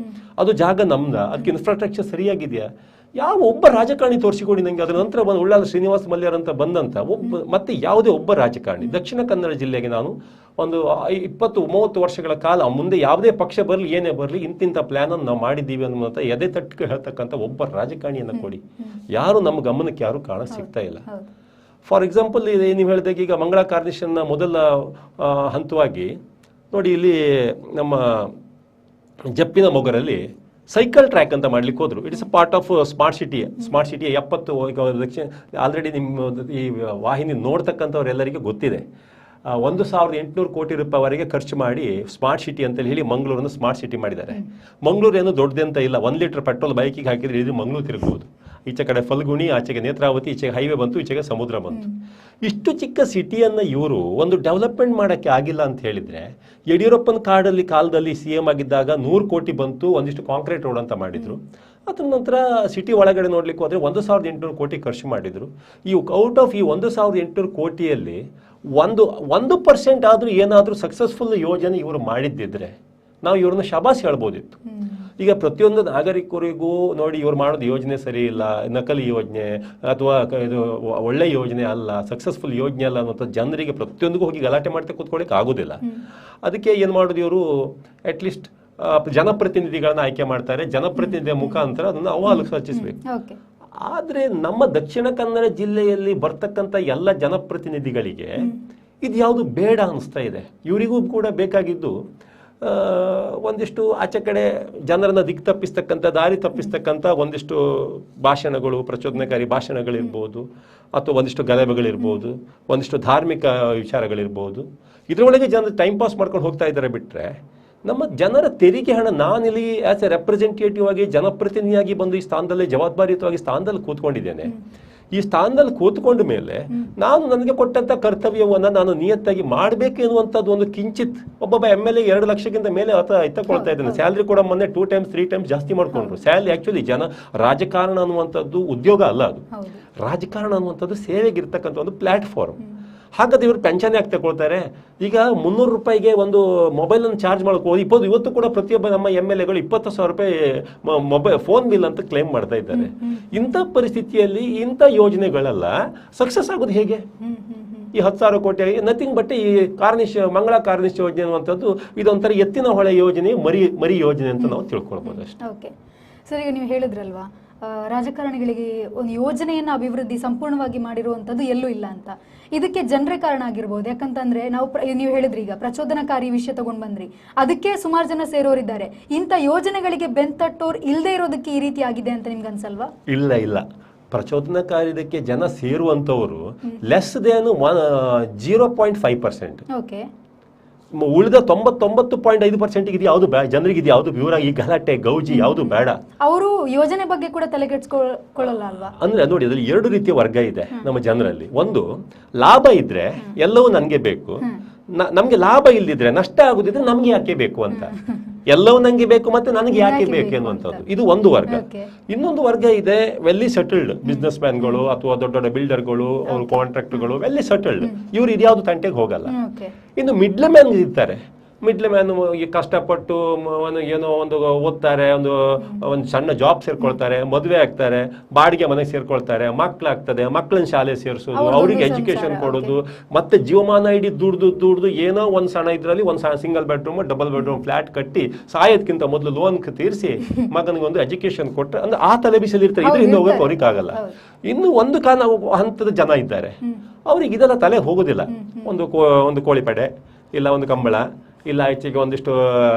ಅದು ಜಾಗ ನಮ್ದ, ಅದಕ್ಕೆ ಇನ್ಫ್ರಾಸ್ಟ್ರಕ್ಚರ್ ಸರಿಯಾಗಿದೆಯಾ? ಯಾವ ಒಬ್ಬ ರಾಜಕಾರಣಿ ತೋರಿಸಿಕೊಡಿ ನನಗೆ. ಅದರ ನಂತರ ಬಂದು ಉಳ್ಳಾಲ ಶ್ರೀನಿವಾಸ ಮಲ್ಯರ್ ಅಂತ ಬಂದಂತ ಮತ್ತೆ ಯಾವುದೇ ಒಬ್ಬ ರಾಜಕಾರಣಿ ದಕ್ಷಿಣ ಕನ್ನಡ ಜಿಲ್ಲೆಗೆ ನಾನು ಒಂದು 20-30 ವರ್ಷಗಳ ಕಾಲ ಮುಂದೆ ಯಾವುದೇ ಪಕ್ಷ ಬರಲಿ ಏನೇ ಬರಲಿ ಇಂತಿಂಥ ಪ್ಲಾನ್ ಅನ್ನು ನಾವು ಮಾಡಿದ್ದೀವಿ ಅನ್ನೋ ಎದೆ ತಟ್ಟು ಹೇಳ್ತಕ್ಕಂಥ ಒಬ್ಬ ರಾಜಕಾರಣಿಯನ್ನು ಕೊಡಿ. ಯಾರು ನಮ್ಮ ಗಮನಕ್ಕೆ ಯಾರು ಕಾಣ ಸಿಗ್ತಾ ಇಲ್ಲ. ಫಾರ್ ಎಕ್ಸಾಂಪಲ್ ನೀವು ಹೇಳಿದಾಗ ಈಗ ಮಂಗಳ ಕಾರ್ನಿಷನ್ನ ಮೊದಲ ಹಂತವಾಗಿ ನೋಡಿ, ಇಲ್ಲಿ ನಮ್ಮ ಜಪ್ಪಿನ ಮೊಗರಲ್ಲಿ ಸೈಕಲ್ ಟ್ರ್ಯಾಕ್ ಅಂತ ಮಾಡ್ಲಿಕ್ಕೆ ಹೋದ್ರು. It's a part of smart city. 70 Dakshina already ನಿಮ್ಮ ಈ ವಾಹಿನಿ ನೋಡ್ತಕ್ಕಂಥವ್ರೆಲ್ಲರಿಗೆ ಗೊತ್ತಿದೆ. 1,800 ಕೋಟಿ ರೂಪಾಯಿವರೆಗೆ ಖರ್ಚು ಮಾಡಿ ಸ್ಮಾರ್ಟ್ ಸಿಟಿ ಅಂತ ಹೇಳಿ ಮಂಗಳೂರನ್ನು ಸ್ಮಾರ್ಟ್ ಸಿಟಿ ಮಾಡಿದ್ದಾರೆ. ಮಂಗಳೂರು ಏನು ದೊಡ್ಡದಂತ ಇಲ್ಲ, 1 ಲೀಟರ್ ಪೆಟ್ರೋಲ್ ಬೈಕಿಗೆ ಹಾಕಿದ್ರೆ ಇದು ಮಂಗಳೂರು ತಿರುಗಬಹುದು. ಈಚೆ ಕಡೆ ಫಲ್ಗುಣಿ, ಆಚೆಗೆ ನೇತ್ರಾವತಿ, ಈಚೆಗೆ ಹೈವೇ ಬಂತು, ಈಚೆಗೆ ಸಮುದ್ರ ಬಂತು. ಇಷ್ಟು ಚಿಕ್ಕ ಸಿಟಿಯನ್ನು ಇವರು ಒಂದು ಡೆವಲಪ್ಮೆಂಟ್ ಮಾಡೋಕ್ಕೆ ಆಗಿಲ್ಲ ಅಂತ ಹೇಳಿದ್ರೆ, ಯಡಿಯೂರಪ್ಪನ ಕಾಲದಲ್ಲಿ CM ಆಗಿದ್ದಾಗ 100 ಕೋಟಿ ಬಂತು, ಒಂದಿಷ್ಟು ಕಾಂಕ್ರೀಟ್ ರೋಡ್ ಅಂತ ಮಾಡಿದ್ರು. ಅದ್ರ ನಂತರ ಸಿಟಿ ಒಳಗಡೆ ನೋಡ್ಲಿಕ್ಕೆ ಹೋದ್ರೆ 1,800 ಕೋಟಿ ಖರ್ಚು ಮಾಡಿದ್ರು. ಈ ಔಟ್ ಆಫ್ ಈ 1,800 ಕೋಟಿಯಲ್ಲಿ 1% ಆದ್ರೂ ಏನಾದ್ರೂ ಸಕ್ಸಸ್ಫುಲ್ ಯೋಜನೆ ಇವರು ಮಾಡಿದ್ದಿದ್ರೆ ನಾವು ಇವ್ರನ್ನ ಶಬಾಸ್ ಹೇಳ್ಬೋದಿತ್ತು. ಈಗ ಪ್ರತಿಯೊಂದು ನಾಗರಿಕರಿಗೂ ನೋಡಿ ಇವ್ರು ಮಾಡೋದು ಯೋಜನೆ ಸರಿ ಇಲ್ಲ, ನಕಲಿ ಯೋಜನೆ ಅಥವಾ ಇದು ಒಳ್ಳೆ ಯೋಜನೆ ಅಲ್ಲ, ಸಕ್ಸಸ್ಫುಲ್ ಯೋಜನೆ ಅಲ್ಲ ಅನ್ನೋ ಜನರಿಗೆ ಪ್ರತಿಯೊಂದಿಗೂ ಹೋಗಿ ಗಲಾಟೆ ಮಾಡ್ತಾ ಕೂತ್ಕೊಳ್ಳಿಕ್ಕೆ ಆಗೋದಿಲ್ಲ. ಅದಕ್ಕೆ ಏನು ಮಾಡೋದು ಇವರು ಅಟ್ಲೀಸ್ಟ್ ಜನಪ್ರತಿನಿಧಿಗಳನ್ನ ಆಯ್ಕೆ ಮಾಡ್ತಾರೆ. ಜನಪ್ರತಿನಿಧಿಯ ಮುಖಾಂತರ ಅದನ್ನು ಆಲೋಚಿಸಬೇಕು. ಆದರೆ ನಮ್ಮ ದಕ್ಷಿಣ ಕನ್ನಡ ಜಿಲ್ಲೆಯಲ್ಲಿ ಬರ್ತಕ್ಕಂಥ ಎಲ್ಲ ಜನಪ್ರತಿನಿಧಿಗಳಿಗೆ ಇದು ಯಾವುದು ಬೇಡ ಅನಿಸ್ತಾ ಇದೆ. ಇವರಿಗೂ ಕೂಡ ಬೇಕಾಗಿದ್ದು ಒಂದಿಷ್ಟು ಆಚೆ ಕಡೆ ಜನರನ್ನ ದಿಕ್ಕು ತಪ್ಪಿಸ್ತಕ್ಕಂಥ, ದಾರಿ ತಪ್ಪಿಸ್ತಕ್ಕಂಥ ಒಂದಿಷ್ಟು ಭಾಷಣಗಳು, ಪ್ರಚೋದನಕಾರಿ ಭಾಷಣಗಳಿರ್ಬೋದು, ಅಥವಾ ಒಂದಿಷ್ಟು ಗಲಭೆಗಳಿರ್ಬೋದು, ಒಂದಿಷ್ಟು ಧಾರ್ಮಿಕ ವಿಚಾರಗಳಿರ್ಬೋದು. ಇದರೊಳಗೆ ಜನರು ಟೈಮ್ ಪಾಸ್ ಮಾಡ್ಕೊಂಡು ಹೋಗ್ತಾ ಇದ್ದಾರೆ. ಬಿಟ್ಟರೆ ನಮ್ಮ ಜನರ ತೆರಿಗೆ ಹಣ, ನಾನಿಲ್ಲಿ ಆಸ್ ಎ ರೆಪ್ರೆಸೆಂಟೇಟಿವ್ ಆಗಿ ಜನಪ್ರತಿನಿಧಿಯಾಗಿ ಬಂದು ಈ ಸ್ಥಾನದಲ್ಲಿ ಜವಾಬ್ದಾರಿಯುತವಾಗಿ ಸ್ಥಾನದಲ್ಲಿ ಕೂತ್ಕೊಂಡಿದ್ದೇನೆ. ಈ ಸ್ಥಾನದಲ್ಲಿ ಕೂತ್ಕೊಂಡ ಮೇಲೆ ನಾನು ನನಗೆ ಕೊಟ್ಟಂತ ಕರ್ತವ್ಯವನ್ನ ನಾನು ನಿಯತ್ತಾಗಿ ಮಾಡಬೇಕು ಎನ್ನುವಂಥದ್ದು ಒಂದು ಕಿಂಚಿತ್ ಒಬ್ಬೊಬ್ಬ MLA 2 ಲಕ್ಷಕ್ಕಿಂತ ಮೇಲೆ ಎತ್ತಕೊಳ್ತಾ ಇದ್ದಾನೆ. ಸ್ಯಾಲ್ರಿ ಕೂಡ ಮೊನ್ನೆ 2 times 3 times ಜಾಸ್ತಿ ಮಾಡ್ಕೊಂಡ್ರು. ಸ್ಯಾಲ್ರಿ ಆಕ್ಚುಲಿ ರಾಜಕಾರಣ ಅನ್ನುವಂಥದ್ದು ಉದ್ಯೋಗ ಅಲ್ಲ, ಅದು ರಾಜಕಾರಣ ಅನ್ನುವಂಥದ್ದು ಸೇವೆಗಿರ್ತಕ್ಕಂಥ ಒಂದು ಪ್ಲಾಟ್ಫಾರ್ಮ್. ಹಾಗಾದ್ರೆ ಇವರು ಪೆನ್ಷನ್ ಯಾಕೆ ತಗೊಳ್ತಾರೆ? ಈಗ 300 ರೂಪಾಯಿಗೆ ಒಂದು ಮೊಬೈಲ್ ಅನ್ನು ಚಾರ್ಜ್ ಮಾಡ್ಕೋದು. ಇವತ್ತು ಕೂಡ ಪ್ರತಿಯೊಬ್ಬ ನಮ್ಮ MLAಗಳು 20,000 ರೂಪಾಯಿ ಮೊಬೈಲ್ ಫೋನ್ ಬಿಲ್ ಅಂತ ಕ್ಲೈಮ್ ಮಾಡ್ತಾ ಇದ್ದಾರೆ. ಇಂಥ ಪರಿಸ್ಥಿತಿಯಲ್ಲಿ ಇಂಥ ಯೋಜನೆಗಳೆಲ್ಲ ಸಕ್ಸಸ್ ಆಗೋದು ಹೇಗೆ? ಈ 10,000 ಕೋಟಿ ನಥಿಂಗ್ ಬಟ್ ಈ ಮಂಗಳ ಕಾರ್ನಿಶ್ ಯೋಜನೆ ಅನ್ನುವಂಥದ್ದು ಇದೊಂಥರ ಎತ್ತಿನ ಹೊಳೆ ಯೋಜನೆ, ಮರಿ ಯೋಜನೆ ಅಂತ ನಾವು ತಿಳ್ಕೊಳ್ಬೋದು ಅಷ್ಟೇ. ಓಕೆ ಸರ್, ಈಗ ನೀವು ಹೇಳಿದ್ರಲ್ವಾ ರಾಜಕಾರಣಿಗಳಿಗೆ ಒಂದು ಯೋಜನೆಯನ್ನು ಅಭಿವೃದ್ಧಿ ಸಂಪೂರ್ಣವಾಗಿ ಮಾಡಿರುವಂಥದ್ದು ಎಲ್ಲೂ ಇಲ್ಲ ಅಂತ. ಇದಕ್ಕೆ ಜನರೇ ಕಾರಣ ಆಗಿರ್ಬೋದು. ಯಾಕಂತಂದ್ರೆ ನೀವು ಹೇಳಿದ್ರಿ, ಈಗ ಪ್ರಚೋದನಕಾರಿ ವಿಷಯ ತಗೊಂಡ್ ಬಂದ್ರಿ, ಅದಕ್ಕೆ ಸುಮಾರು ಜನ ಸೇರೋರಿದ್ದಾರೆ. ಇಂಥ ಯೋಜನೆಗಳಿಗೆ ಬೆಂತಟ್ಟೋರು ಇಲ್ಲದೆ ಇರೋದಕ್ಕೆ ಈ ರೀತಿ ಆಗಿದೆ ಅಂತ ನಿಮ್ಗೆ ಅನ್ಸಲ್ವಾ? ಇಲ್ಲ, ಪ್ರಚೋದನಕಾರಿದಕ್ಕೆ ಜನ ಸೇರುವಂತವರು ಲೆಸ್ ದೇನ್ 0.5%. ಓಕೆ, ಉಳಿದ 99.5% ಇದು ಯಾವುದು ಜನರಿಗೆ ಇದು ಯಾವುದು ವಿವರ, ಈ ಗಲಾಟೆ ಗೌಜಿ ಯಾವುದು ಬೇಡ. ಅವರು ಯೋಜನೆ ಬಗ್ಗೆ ಕೂಡ ತಲೆಗೆಡ್ಸ್ಕೊಳ್ಳಲ್ಲ ಅಲ್ವಾ? ಅಂದ್ರೆ ನೋಡಿ, ಅದ್ರಲ್ಲಿ 2 ರೀತಿಯ ವರ್ಗ ಇದೆ ನಮ್ಮ ಜನರಲ್ಲಿ. ಒಂದು, ಲಾಭ ಇದ್ರೆ ಎಲ್ಲವೂ ನನ್ಗೆ ಬೇಕು, ನಮ್ಗೆ ಲಾಭ ಇಲ್ದಿದ್ರೆ ನಷ್ಟ ಆಗುದಿದ್ರೆ ನಮ್ಗೆ ಯಾಕೆ ಬೇಕು ಅಂತ, ಎಲ್ಲವೂ ನಂಗೆ ಬೇಕು ಮತ್ತೆ ನನಗೆ ಯಾಕೆ ಬೇಕು ಅನ್ನುವಂಥದ್ದು ಇದು ಒಂದು ವರ್ಗ. ಇನ್ನೊಂದು ವರ್ಗ ಇದೆ ವೆಲ್ಲಿ ಸೆಟಲ್ಡ್ ಬಿಸ್ನೆಸ್ ಮ್ಯಾನ್ಗಳು ಅಥವಾ ದೊಡ್ಡ ದೊಡ್ಡ ಬಿಲ್ಡರ್ಗಳು, ಅವ್ರ ಕಾಂಟ್ರಾಕ್ಟರ್ಗಳು, ವೆಲ್ಲಿ ಸೆಟಲ್ಡ್. ಇವ್ರು ಇದ್ಯಾವುದು ತಂಟೆಗೆ ಹೋಗಲ್ಲ. ಇನ್ನು ಮಿಡ್ಲ್ ಮ್ಯಾನ್ ಇರ್ತಾರೆ. ಮಿಡ್ಲ್ ಮ್ಯಾನ್ ಕಷ್ಟಪಟ್ಟು ಏನೋ ಒಂದು ಓದ್ತಾರೆ, ಒಂದು ಸಣ್ಣ ಜಾಬ್ ಸೇರ್ಕೊಳ್ತಾರೆ, ಮದುವೆ ಆಗ್ತಾರೆ, ಬಾಡಿಗೆ ಮನೆಗೆ ಸೇರ್ಕೊಳ್ತಾರೆ, ಮಕ್ಕಳಾಗ್ತದೆ, ಮಕ್ಕಳನ್ನ ಶಾಲೆ ಸೇರಿಸೋದು, ಅವರಿಗೆ ಎಜುಕೇಶನ್ ಕೊಡೋದು, ಮತ್ತೆ ಜೀವಮಾನ ಇಡೀ ದುಡ್ದು ಏನೋ ಒಂದು ಸಣ್ಣ ಇದರಲ್ಲಿ ಒಂದು single bedroom, double bedroom flat ಕಟ್ಟಿ ಸಾಯೋದಕ್ಕಿಂತ ಮೊದಲು ಲೋನ್ ತೀರಿಸಿ ಮಗನಿಗೆ ಒಂದು ಎಜುಕೇಶನ್ ಕೊಟ್ಟರೆ ಅಂದ್ರೆ ಆ ತಲೆ ಬಿಸಿಲಿ ಇರ್ತಾರೆ. ಇದರಿಂದ ಹೋಗಕ್ಕೆ ಅವ್ರಿಗೆ ಆಗಲ್ಲ. ಇನ್ನು ಒಂದು ಹಂತದ ಜನ ಇದ್ದಾರೆ, ಅವ್ರಿಗೆ ಇದೆಲ್ಲ ತಲೆ ಹೋಗೋದಿಲ್ಲ. ಒಂದು ಕೋಳಿಪಡೆ, ಇಲ್ಲ ಒಂದು ಕಂಬಳ, ಇಲ್ಲ ಆಚೆಗೆ ಒಂದಿಷ್ಟು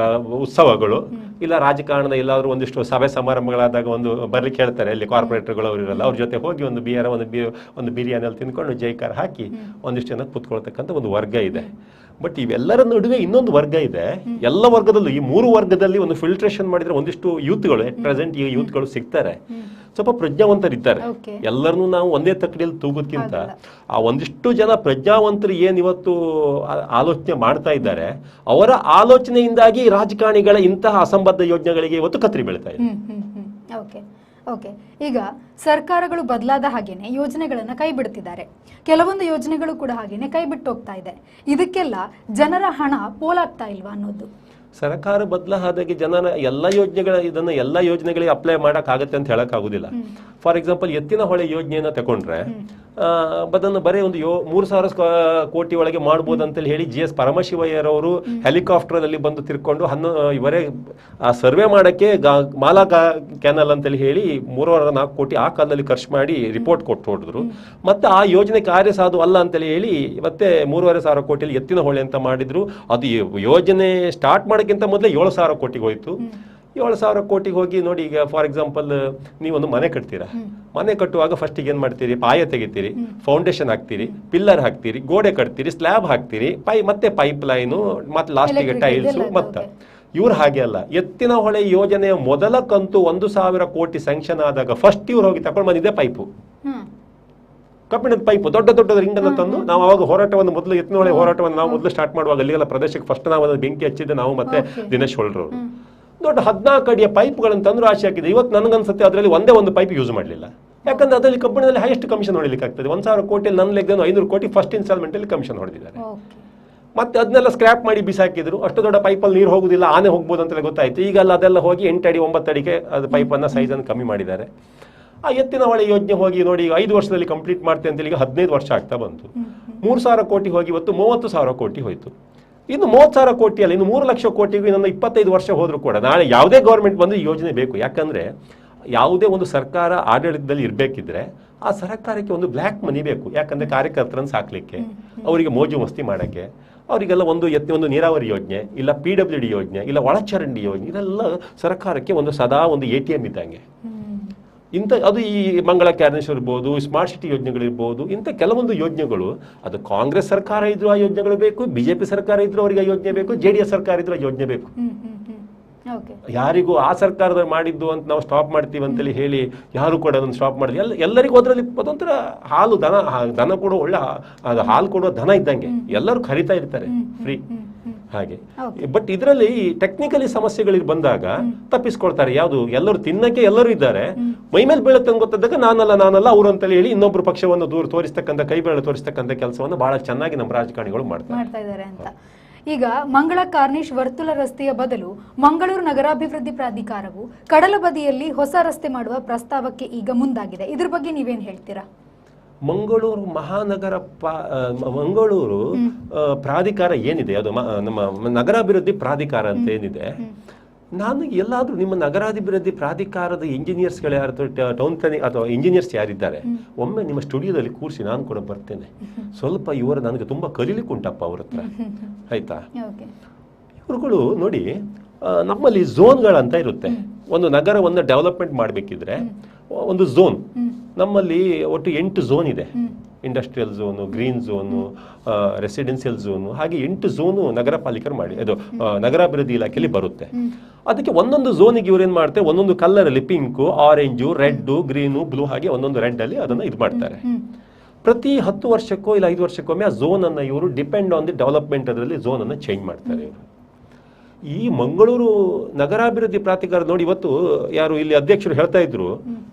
ಉತ್ಸವಗಳು, ಇಲ್ಲ ರಾಜಕಾರಣದ ಎಲ್ಲಾದ್ರೂ ಒಂದಿಷ್ಟು ಸಭೆ ಸಮಾರಂಭಗಳಾದಾಗ ಒಂದು ಬರ್ಲಿಕ್ಕೆ ಹೇಳ್ತಾರೆ, ಇಲ್ಲಿ ಕಾರ್ಪೊರೇಟರ್ಗಳು ಅವರು ಇರಲ್ಲ, ಅವ್ರ ಜೊತೆ ಹೋಗಿ ಒಂದು ಬಿರಿಯಾನಿ ಅಲ್ಲಿ ತಿನ್ಕೊಂಡು ಜೈಕಾರ ಹಾಕಿ ಒಂದಿಷ್ಟು ಜನ ಕೂತ್ಕೊಳ್ತಕ್ಕಂಥ ಒಂದು ವರ್ಗ ಇದೆ. ಬಟ್ ಇವೆಲ್ಲರ ನಡುವೆ ಇನ್ನೊಂದು ವರ್ಗ ಇದೆ. ಎಲ್ಲ ವರ್ಗದಲ್ಲೂ ಈ 3 ವರ್ಗದಲ್ಲಿ ಒಂದು ಫಿಲ್ಟ್ರೇಷನ್ ಮಾಡಿದ್ರೆ ಒಂದಿಷ್ಟು ಯೂತ್ಗಳು ಪ್ರೆಸೆಂಟ್ ಈಗ ಯೂತ್ಗಳು ಸಿಗ್ತಾರೆ, ಸ್ವಲ್ಪ ಪ್ರಜ್ಞಾವಂತರಿದ್ದಾರೆ. ಎಲ್ಲರನ್ನೂ ನಾವು ಒಂದೇ ತಕ್ಕಡಿಯಲ್ಲಿ ತೂಗೋದ್ಕಿಂತ ಆ ಒಂದಿಷ್ಟು ಜನ ಪ್ರಜ್ಞಾವಂತರು ಏನ್ ಇವತ್ತು ಆಲೋಚನೆ ಮಾಡ್ತಾ ಇದ್ದಾರೆ, ಅವರ ಆಲೋಚನೆಯಿಂದಾಗಿ ರಾಜಕಾರಣಿಗಳ ಇಂತಹ ಅಸಂಬದ್ಧ ಯೋಜನೆಗಳಿಗೆ ಇವತ್ತು ಕತ್ರಿ ಬೀಳ್ತಾ ಇದೆ. ಓಕೆ, ಈಗ ಸರ್ಕಾರಗಳು ಬದಲಾದ ಹಾಗೇನೆ ಯೋಜನೆಗಳನ್ನ ಕೈ ಬಿಡ್ತಿದ್ದಾರೆ, ಕೆಲವೊಂದು ಯೋಜನೆಗಳು ಕೂಡ ಹಾಗೇನೆ ಕೈ ಬಿಟ್ಟು ಹೋಗ್ತಾ ಇದೆ. ಇದಕ್ಕೆಲ್ಲ ಜನರ ಹಣ ಪೋಲಾಗ್ತಾ ಇಲ್ವಾ ಅನ್ನೋದು? ಸರ್ಕಾರ ಬದಲಾದಾಗೆ ಜನರ ಎಲ್ಲ ಯೋಜನೆಗಳಿಗೆ ಅಪ್ಲೈ ಮಾಡಕ್ಕಾಗತ್ತೆ ಅಂತ ಹೇಳಕ್ ಆಗುದಿಲ್ಲ. ಫಾರ್ ಎಕ್ಸಾಂಪಲ್ ಎತ್ತಿನ ಹೊಳೆ ಯೋಜನೆಯನ್ನ ತಗೊಂಡ್ರೆ ಅದನ್ನು ಬರೀ ಒಂದು 3,000 ಕೋಟಿ ಒಳಗೆ ಮಾಡ್ಬೋದು ಅಂತೇಳಿ ಹೇಳಿ GS ಪರಮಶಿವಯ್ಯರವರು ಹೆಲಿಕಾಪ್ಟರ್ ಅಲ್ಲಿ ಬಂದು ತಿರ್ಕೊಂಡು ಇವರೇ ಸರ್ವೆ ಮಾಡಕ್ಕೆ ಮಾಲಾ ಕ್ಯಾನಲ್ ಅಂತೇಳಿ ಹೇಳಿ 3-4 ಕೋಟಿ ಆ ಕಾಲದಲ್ಲಿ ಖರ್ಚು ಮಾಡಿ ರಿಪೋರ್ಟ್ ಕೊಟ್ಟು ಹೊಡೆದ್ರು. ಮತ್ತೆ ಆ ಯೋಜನೆ ಕಾರ್ಯಸಾಧು ಅಲ್ಲ ಅಂತೇಳಿ ಹೇಳಿ ಮತ್ತೆ 3,500 ಕೋಟಿಯಲ್ಲಿ ಎತ್ತಿನ ಹೊಳೆ ಅಂತ ಮಾಡಿದ್ರು. ಅದು ಯೋಜನೆ ಸ್ಟಾರ್ಟ್ ಮಾಡೋಕ್ಕಿಂತ ಮೊದಲೇ 7,000 ಕೋಟಿಗೆ ಹೋಯ್ತು. 7,000 ಕೋಟಿಗೆ ಹೋಗಿ ನೋಡಿ, ಈಗ ಫಾರ್ ಎಕ್ಸಾಂಪಲ್ ನೀವೊಂದು ಮನೆ ಕಟ್ತೀರಾ, ಮನೆ ಕಟ್ಟುವಾಗ ಫಸ್ಟಿಗೆ ಏನ್ ಮಾಡ್ತೀರಿ, ಪಾಯ ತೆಗಿತೀರಿ, ಫೌಂಡೇಶನ್ ಹಾಕ್ತೀರಿ, ಪಿಲ್ಲರ್ ಹಾಕ್ತೀರಿ, ಗೋಡೆ ಕಟ್ತೀರಿ, ಸ್ಲ್ಯಾಬ್ ಹಾಕ್ತೀರಿ, ಮತ್ತೆ ಪೈಪ್ ಲೈನು, ಮತ್ತೆ ಲಾಸ್ಟಿಗೆ ಟೈಲ್ಸ್. ಮತ್ತೆ ಇವ್ರು ಹಾಗೆ ಅಲ್ಲ, ಎತ್ತಿನ ಹೊಳೆ ಯೋಜನೆಯ ಮೊದಲ ಕಂತು 1,000 ಕೋಟಿ ಸ್ಯಾಂಕ್ಷನ್ ಆದಾಗ ಫಸ್ಟ್ ಇವ್ರು ಹೋಗಿ ತಗೊಂಡು ಬಂದಿದೆ ಪೈಪು, ಕಬ್ಬಿಣದ ಪೈಪು, ದೊಡ್ಡ ರಿಂಗನ್ನು ತಂದು. ನಾವು ಅವಾಗ ಹೋರಾಟವನ್ನು ಮೊದಲು ಎತ್ತಿನ ಹೊಳೆ ಹೋರಾಟವನ್ನು ನಾವು ಮೊದಲು ಸ್ಟಾರ್ಟ್ ಮಾಡುವಾಗ ಅಲ್ಲಿಗೆಲ್ಲ ಪ್ರದೇಶಕ್ಕೆ ಫಸ್ಟ್ ನಾವು ಅದನ್ನು ಬೆಂಕಿ ಹಚ್ಚಿದ್ದೆ, ನಾವು ಮತ್ತೆ ದಿನೇಶ್ ಹೊಳ್ರು. ದೊಡ್ಡ 14 ಅಡಿಯ ಪೈಪ್ಗಳನ್ನು ತಂದು ರಾಶಿ ಹಾಕಿದೆ. ಇವತ್ತು ನನಗನ್ಸುತ್ತೆ ಅದರಲ್ಲಿ ಒಂದು ಪೈಪ್ ಯೂಸ್ ಮಾಡಲಿಲ್ಲ, ಯಾಕಂದ್ರೆ ಅದರಲ್ಲಿ ಕಬ್ಬಿಣದಲ್ಲಿ ಹೈಯೆಸ್ಟ್ ಕಮಿಷನ್ ಹೊಡಿಲಿಕ್ಕೆ ಆಗ್ತದೆ. 1,000 ಕೋಟಿಯಲ್ಲಿ ನನ್ನ ಲೆಕ್ಕ 500 ಕೋಟಿ ಫಸ್ಟ್ ಇನ್ಸ್ಟಾಲ್ಮೆಂಟ್ ಅಲ್ಲಿ ಕಮಿಷನ್ ಹೊಡೆದಿದ್ದಾರೆ. ಮತ್ತೆ ಅದನ್ನೆಲ್ಲ ಸ್ಕ್ರಾಪ್ ಮಾಡಿ ಬಿಸಾಕಿದ್ರು. ಅಷ್ಟು ದೊಡ್ಡ ಪೈಪಲ್ಲಿ ನೀರು ಹೋಗುದಿಲ್ಲ, ಆನೆ ಹೋಗ್ಬೋದು ಅಂತ ಗೊತ್ತಾಯ್ತು. ಈಗ ಅದೆಲ್ಲ ಹೋಗಿ 8 ಅಡಿ 9 ಅಡಿಗೆ ಅದು ಪೈಪನ್ನು ಸೈಜನ್ನು ಕಮ್ಮಿ ಮಾಡಿದ್ದಾರೆ. ಆ ಎತ್ತಿನ ಹೊಳೆ ಯೋಜನೆ ಹೋಗಿ ನೋಡಿ, ಈಗ 5 ವರ್ಷದಲ್ಲಿ ಕಂಪ್ಲೀಟ್ ಮಾಡ್ತೇವೆ ಅಂತೇಳಿ ಈಗ 15 ವರ್ಷ ಆಗ್ತಾ ಬಂತು. 3,000 ಕೋಟಿ ಹೋಗಿ ಇವತ್ತು 30,000 ಕೋಟಿ ಹೋಯ್ತು. ಇನ್ನು 30,000 ಕೋಟಿಯಲ್ಲಿ ಇನ್ನು 3 ಲಕ್ಷ ಕೋಟಿಗೂ ಇನ್ನೊಂದು 25 ವರ್ಷ ಹೋದ್ರೂ ಕೂಡ ನಾಳೆ ಯಾವುದೇ ಗೌರ್ಮೆಂಟ್ ಬಂದು ಈ ಯೋಜನೆ ಬೇಕು. ಯಾಕಂದ್ರೆ ಯಾವುದೇ ಒಂದು ಸರ್ಕಾರ ಆಡಳಿತದಲ್ಲಿ ಇರಬೇಕಿದ್ರೆ ಆ ಸರ್ಕಾರಕ್ಕೆ ಒಂದು ಬ್ಲ್ಯಾಕ್ ಮನಿ ಬೇಕು. ಯಾಕಂದ್ರೆ ಕಾರ್ಯಕರ್ತರನ್ನು ಸಾಕ್ಲಿಕ್ಕೆ, ಅವರಿಗೆ ಮೋಜು ಮಸ್ತಿ ಮಾಡಕ್ಕೆ, ಅವರಿಗೆಲ್ಲ ಒಂದು ನೀರಾವರಿ ಯೋಜನೆ, ಇಲ್ಲ PWD ಯೋಜನೆ, ಇಲ್ಲ ಒಳಚರಂಡಿ ಯೋಜನೆ, ಇದೆಲ್ಲ ಸರ್ಕಾರಕ್ಕೆ ಸದಾ ಒಂದು ATM ಇದ್ದಂಗೆ. ಅದು ಈ ಮಂಗಳ ಕ್ಯಾರ್ನೆಸ್ ಇರ್ಬೋದು, ಸ್ಮಾರ್ಟ್ ಸಿಟಿ ಯೋಜನೆಗಳಿರ್ಬೋದು, ಇಂಥ ಕೆಲವೊಂದು ಯೋಜನೆಗಳು ಅದು ಕಾಂಗ್ರೆಸ್ ಸರ್ಕಾರ ಇದ್ರು ಆ ಯೋಜನೆಗಳು ಬೇಕು, BJP ಸರ್ಕಾರ ಇದ್ರು ಅವರಿಗೆ ಆ ಯೋಜನೆ ಬೇಕು, JDS ಸರ್ಕಾರ ಇದ್ರು ಆ ಯೋಜನೆ ಬೇಕು. ಯಾರಿಗೂ ಆ ಸರ್ಕಾರದಲ್ಲಿ ಮಾಡಿದ್ದು ಅಂತ ನಾವು ಸ್ಟಾಪ್ ಮಾಡ್ತೀವಿ ಅಂತೇಳಿ ಹೇಳಿ ಯಾರು ಕೂಡ ಅದನ್ನು ಸ್ಟಾಪ್ ಮಾಡಿದ್ವಿ. ಎಲ್ಲರಿಗೂ ಅದರಲ್ಲಿ ಅದೊಂಥರ ಹಾಲು ದನ ಕೊಡೋ ಒಳ್ಳೆ ಹಾಲು ಕೊಡುವ ದನ ಇದ್ದಂಗೆ ಎಲ್ಲರೂ ಕರಿತಾ ಇರ್ತಾರೆ ಫ್ರೀ ಹಾಗೆ. ಬಟ್ ಇದರಲ್ಲಿ ಟೆಕ್ನಿಕಲಿ ಸಮಸ್ಯೆಗಳಿಗೆ ಬಂದಾಗ ತಪ್ಪಿಸ್ಕೊಳ್ತಾರೆ. ಯಾವುದು ಎಲ್ಲರೂ ತಿನ್ನಕ್ಕೆ ಎಲ್ಲರೂ ಇದ್ದಾರೆ, ಮೈಮೇಲೆ ಬೀಳುತ್ತೆ ಅಂತ ಗೊತ್ತಾದಾಗ ನಾನಲ್ಲ ಅವರು ಅಂತೇಳಿ ಹೇಳಿ ಇನ್ನೊಬ್ರು ಪಕ್ಷವನ್ನು ದೂರ ತೋರಿಸ್ತಕ್ಕಂಥ, ಕೈ ಬೆರಳು ತೋರಿಸ್ತಕ್ಕಂಥ ಕೆಲಸವನ್ನು ಬಹಳ ಚೆನ್ನಾಗಿ ನಮ್ಮ ರಾಜಕಾರಣಿಗಳು ಮಾಡ್ತಾ ಇದ್ದಾರೆ ಅಂತ. ಈಗ ಮಂಗಳ ಕಾರ್ನಿಶ್ ವರ್ತುಲ ರಸ್ತೆಯ ಬದಲು ಮಂಗಳೂರು ನಗರಾಭಿವೃದ್ಧಿ ಪ್ರಾಧಿಕಾರವು ಕಡಲ ಬದಿಯಲ್ಲಿ ಹೊಸ ರಸ್ತೆ ಮಾಡುವ ಪ್ರಸ್ತಾವಕ್ಕೆ ಈಗ ಮುಂದಾಗಿದೆ. ಇದ್ರ ಬಗ್ಗೆ ನೀವೇನ್ ಹೇಳ್ತೀರಾ? ಮಂಗಳೂರು ಮಹಾನಗರ ಮಂಗಳೂರು ಪ್ರಾಧಿಕಾರ ಏನಿದೆ, ಅದು ನಮ್ಮ ನಗರಾಭಿವೃದ್ಧಿ ಪ್ರಾಧಿಕಾರ ಅಂತ ಏನಿದೆ, ನಾನು ಎಲ್ಲಾದ್ರೂ ನಿಮ್ಮ ನಗರಾಭಿವೃದ್ಧಿ ಪ್ರಾಧಿಕಾರದ ಇಂಜಿನಿಯರ್ಸ್ಗಳು ಯಾರು, ಟೌನ್ ಪ್ಲಾನಿಂಗ್ ಅಥವಾ ಇಂಜಿನಿಯರ್ಸ್ ಯಾರಿದ್ದಾರೆ, ಒಮ್ಮೆ ನಿಮ್ಮ ಸ್ಟುಡಿಯೋದಲ್ಲಿ ಕೂರಿಸಿ ನಾನು ಕೂಡ ಬರ್ತೇನೆ. ಸ್ವಲ್ಪ ಇವರು ನನಗೆ ತುಂಬಾ ಕಲೀಲಿಕ್ಕೆ ಉಂಟಪ್ಪ ಅವ್ರ ಹತ್ರ, ಆಯ್ತಾ? ಇವ್ರುಗಳು ನೋಡಿ, ನಮ್ಮಲ್ಲಿ ಝೋನ್ಗಳಂತ ಇರುತ್ತೆ. ಒಂದು ನಗರವನ್ನು ಡೆವಲಪ್ಮೆಂಟ್ ಮಾಡಬೇಕಿದ್ರೆ ಒಂದು ಝೋನ್, ನಮ್ಮಲ್ಲಿ ಒಟ್ಟು 8 ಝೋನ್ ಇದೆ. Industrial zone, green zone, residential zone, ಹಾಗೆ 8 ಝೋನು ನಗರ ಪಾಲಿಕರು ಮಾಡಿ ಅದು ನಗರಾಭಿವೃದ್ಧಿ ಇಲಾಖೆಯಲ್ಲಿ ಬರುತ್ತೆ. ಅದಕ್ಕೆ ಒಂದೊಂದು ಝೋನಿಗೆ ಇವ್ರೇನ್ ಮಾಡ್ತಾರೆ, ಒಂದೊಂದು ಕಲರ್ ಅಲ್ಲಿ pink, orange, red, green, blue, ಹಾಗೆ ಒಂದೊಂದು ರೆಡ್ ಅಲ್ಲಿ ಅದನ್ನ ಇದು ಮಾಡ್ತಾರೆ. ಪ್ರತಿ 10 ವರ್ಷಕ್ಕೋ ಇಲ್ಲ 5 ವರ್ಷಕ್ಕೊಮ್ಮೆ ಆ ಝೋನ್ ಅನ್ನ ಇವರು ಡಿಪೆಂಡ್ ಆನ್ ದಿ ಡೆವಲಪ್ಮೆಂಟ್ ಅದರಲ್ಲಿ ಝೋನ್ ಅನ್ನು ಚೇಂಜ್ ಮಾಡ್ತಾರೆ ಇವರು. ಈ ಮಂಗಳೂರು ನಗರಾಭಿವೃದ್ಧಿ ಪ್ರಾಧಿಕಾರ ನೋಡಿ, ಇವತ್ತು ಯಾರು ಇಲ್ಲಿ ಅಧ್ಯಕ್ಷರು ಹೇಳ್ತಾ ಇದ್ರು,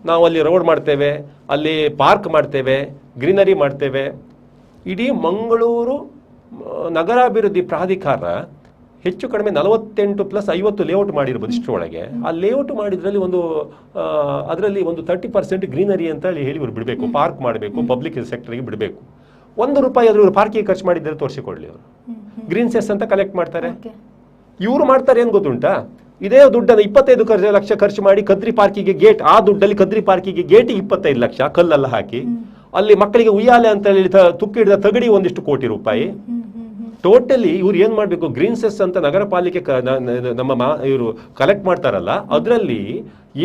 ನಾವು ಅಲ್ಲಿ ರೋಡ್ ಮಾಡ್ತೇವೆ, ಅಲ್ಲಿ ಪಾರ್ಕ್ ಮಾಡ್ತೇವೆ, ಗ್ರೀನರಿ ಮಾಡ್ತೇವೆ. ಇಡೀ ಮಂಗಳೂರು ನಗರಾಭಿವೃದ್ಧಿ ಪ್ರಾಧಿಕಾರ ಹೆಚ್ಚು ಕಡಿಮೆ 48+50 ಲೇಔಟ್ ಮಾಡಿರ್ಬೋದು ಇಷ್ಟರೊಳಗೆ. ಆ ಲೇಔಟ್ ಮಾಡಿದ್ರಲ್ಲಿ ಅದರಲ್ಲಿ 30% ಗ್ರೀನರಿ ಅಂತ ಹೇಳಿ ಇವರು ಬಿಡಬೇಕು, ಪಾರ್ಕ್ ಮಾಡಬೇಕು, ಪಬ್ಲಿಕ್ ಸೆಕ್ಟರ್ಗೆ ಬಿಡಬೇಕು. ₹1 ಇವರು ಪಾರ್ಕಿಗೆ ಖರ್ಚು ಮಾಡಿದ್ದಾರೆ ತೋರಿಸಿಕೊಳ್ಳಿ. ಅವರು ಗ್ರೀನ್ ಸೆಸ್ ಅಂತ ಕಲೆಕ್ಟ್ ಮಾಡ್ತಾರೆ. ಇವರು ಮಾಡ್ತಾರೆ ಏನ್ ಗೊತ್ತುಂಟಾ, ಇದೇ ದುಡ್ಡನ್ನು 25 ಲಕ್ಷ ಖರ್ಚು ಮಾಡಿ ಕದ್ರಿ ಪಾರ್ಕಿಗೆ ಗೇಟ್, ಆ ದುಡ್ಡಲ್ಲಿ ಕದ್ರಿ ಪಾರ್ಕಿಗೆ ಗೇಟ್ 25 ಲಕ್ಷ ಕಲ್ಲೆಲ್ಲ ಹಾಕಿ, ಅಲ್ಲಿ ಮಕ್ಕಳಿಗೆ ಉಯ್ಯಾಲೆ ಅಂತ ಹೇಳಿ ತುಕ್ಕಿಡಿದ ತಗಡಿ ₹1 ಕೋಟಿ. ಟೋಟಲಿ ಇವ್ರು ಏನ್ ಮಾಡ್ಬೇಕು, ಗ್ರೀನ್ ಸೆಸ್ ಅಂತ ನಗರ ಪಾಲಿಕೆ ಇವರು ಕಲೆಕ್ಟ್ ಮಾಡ್ತಾರಲ್ಲ, ಅದರಲ್ಲಿ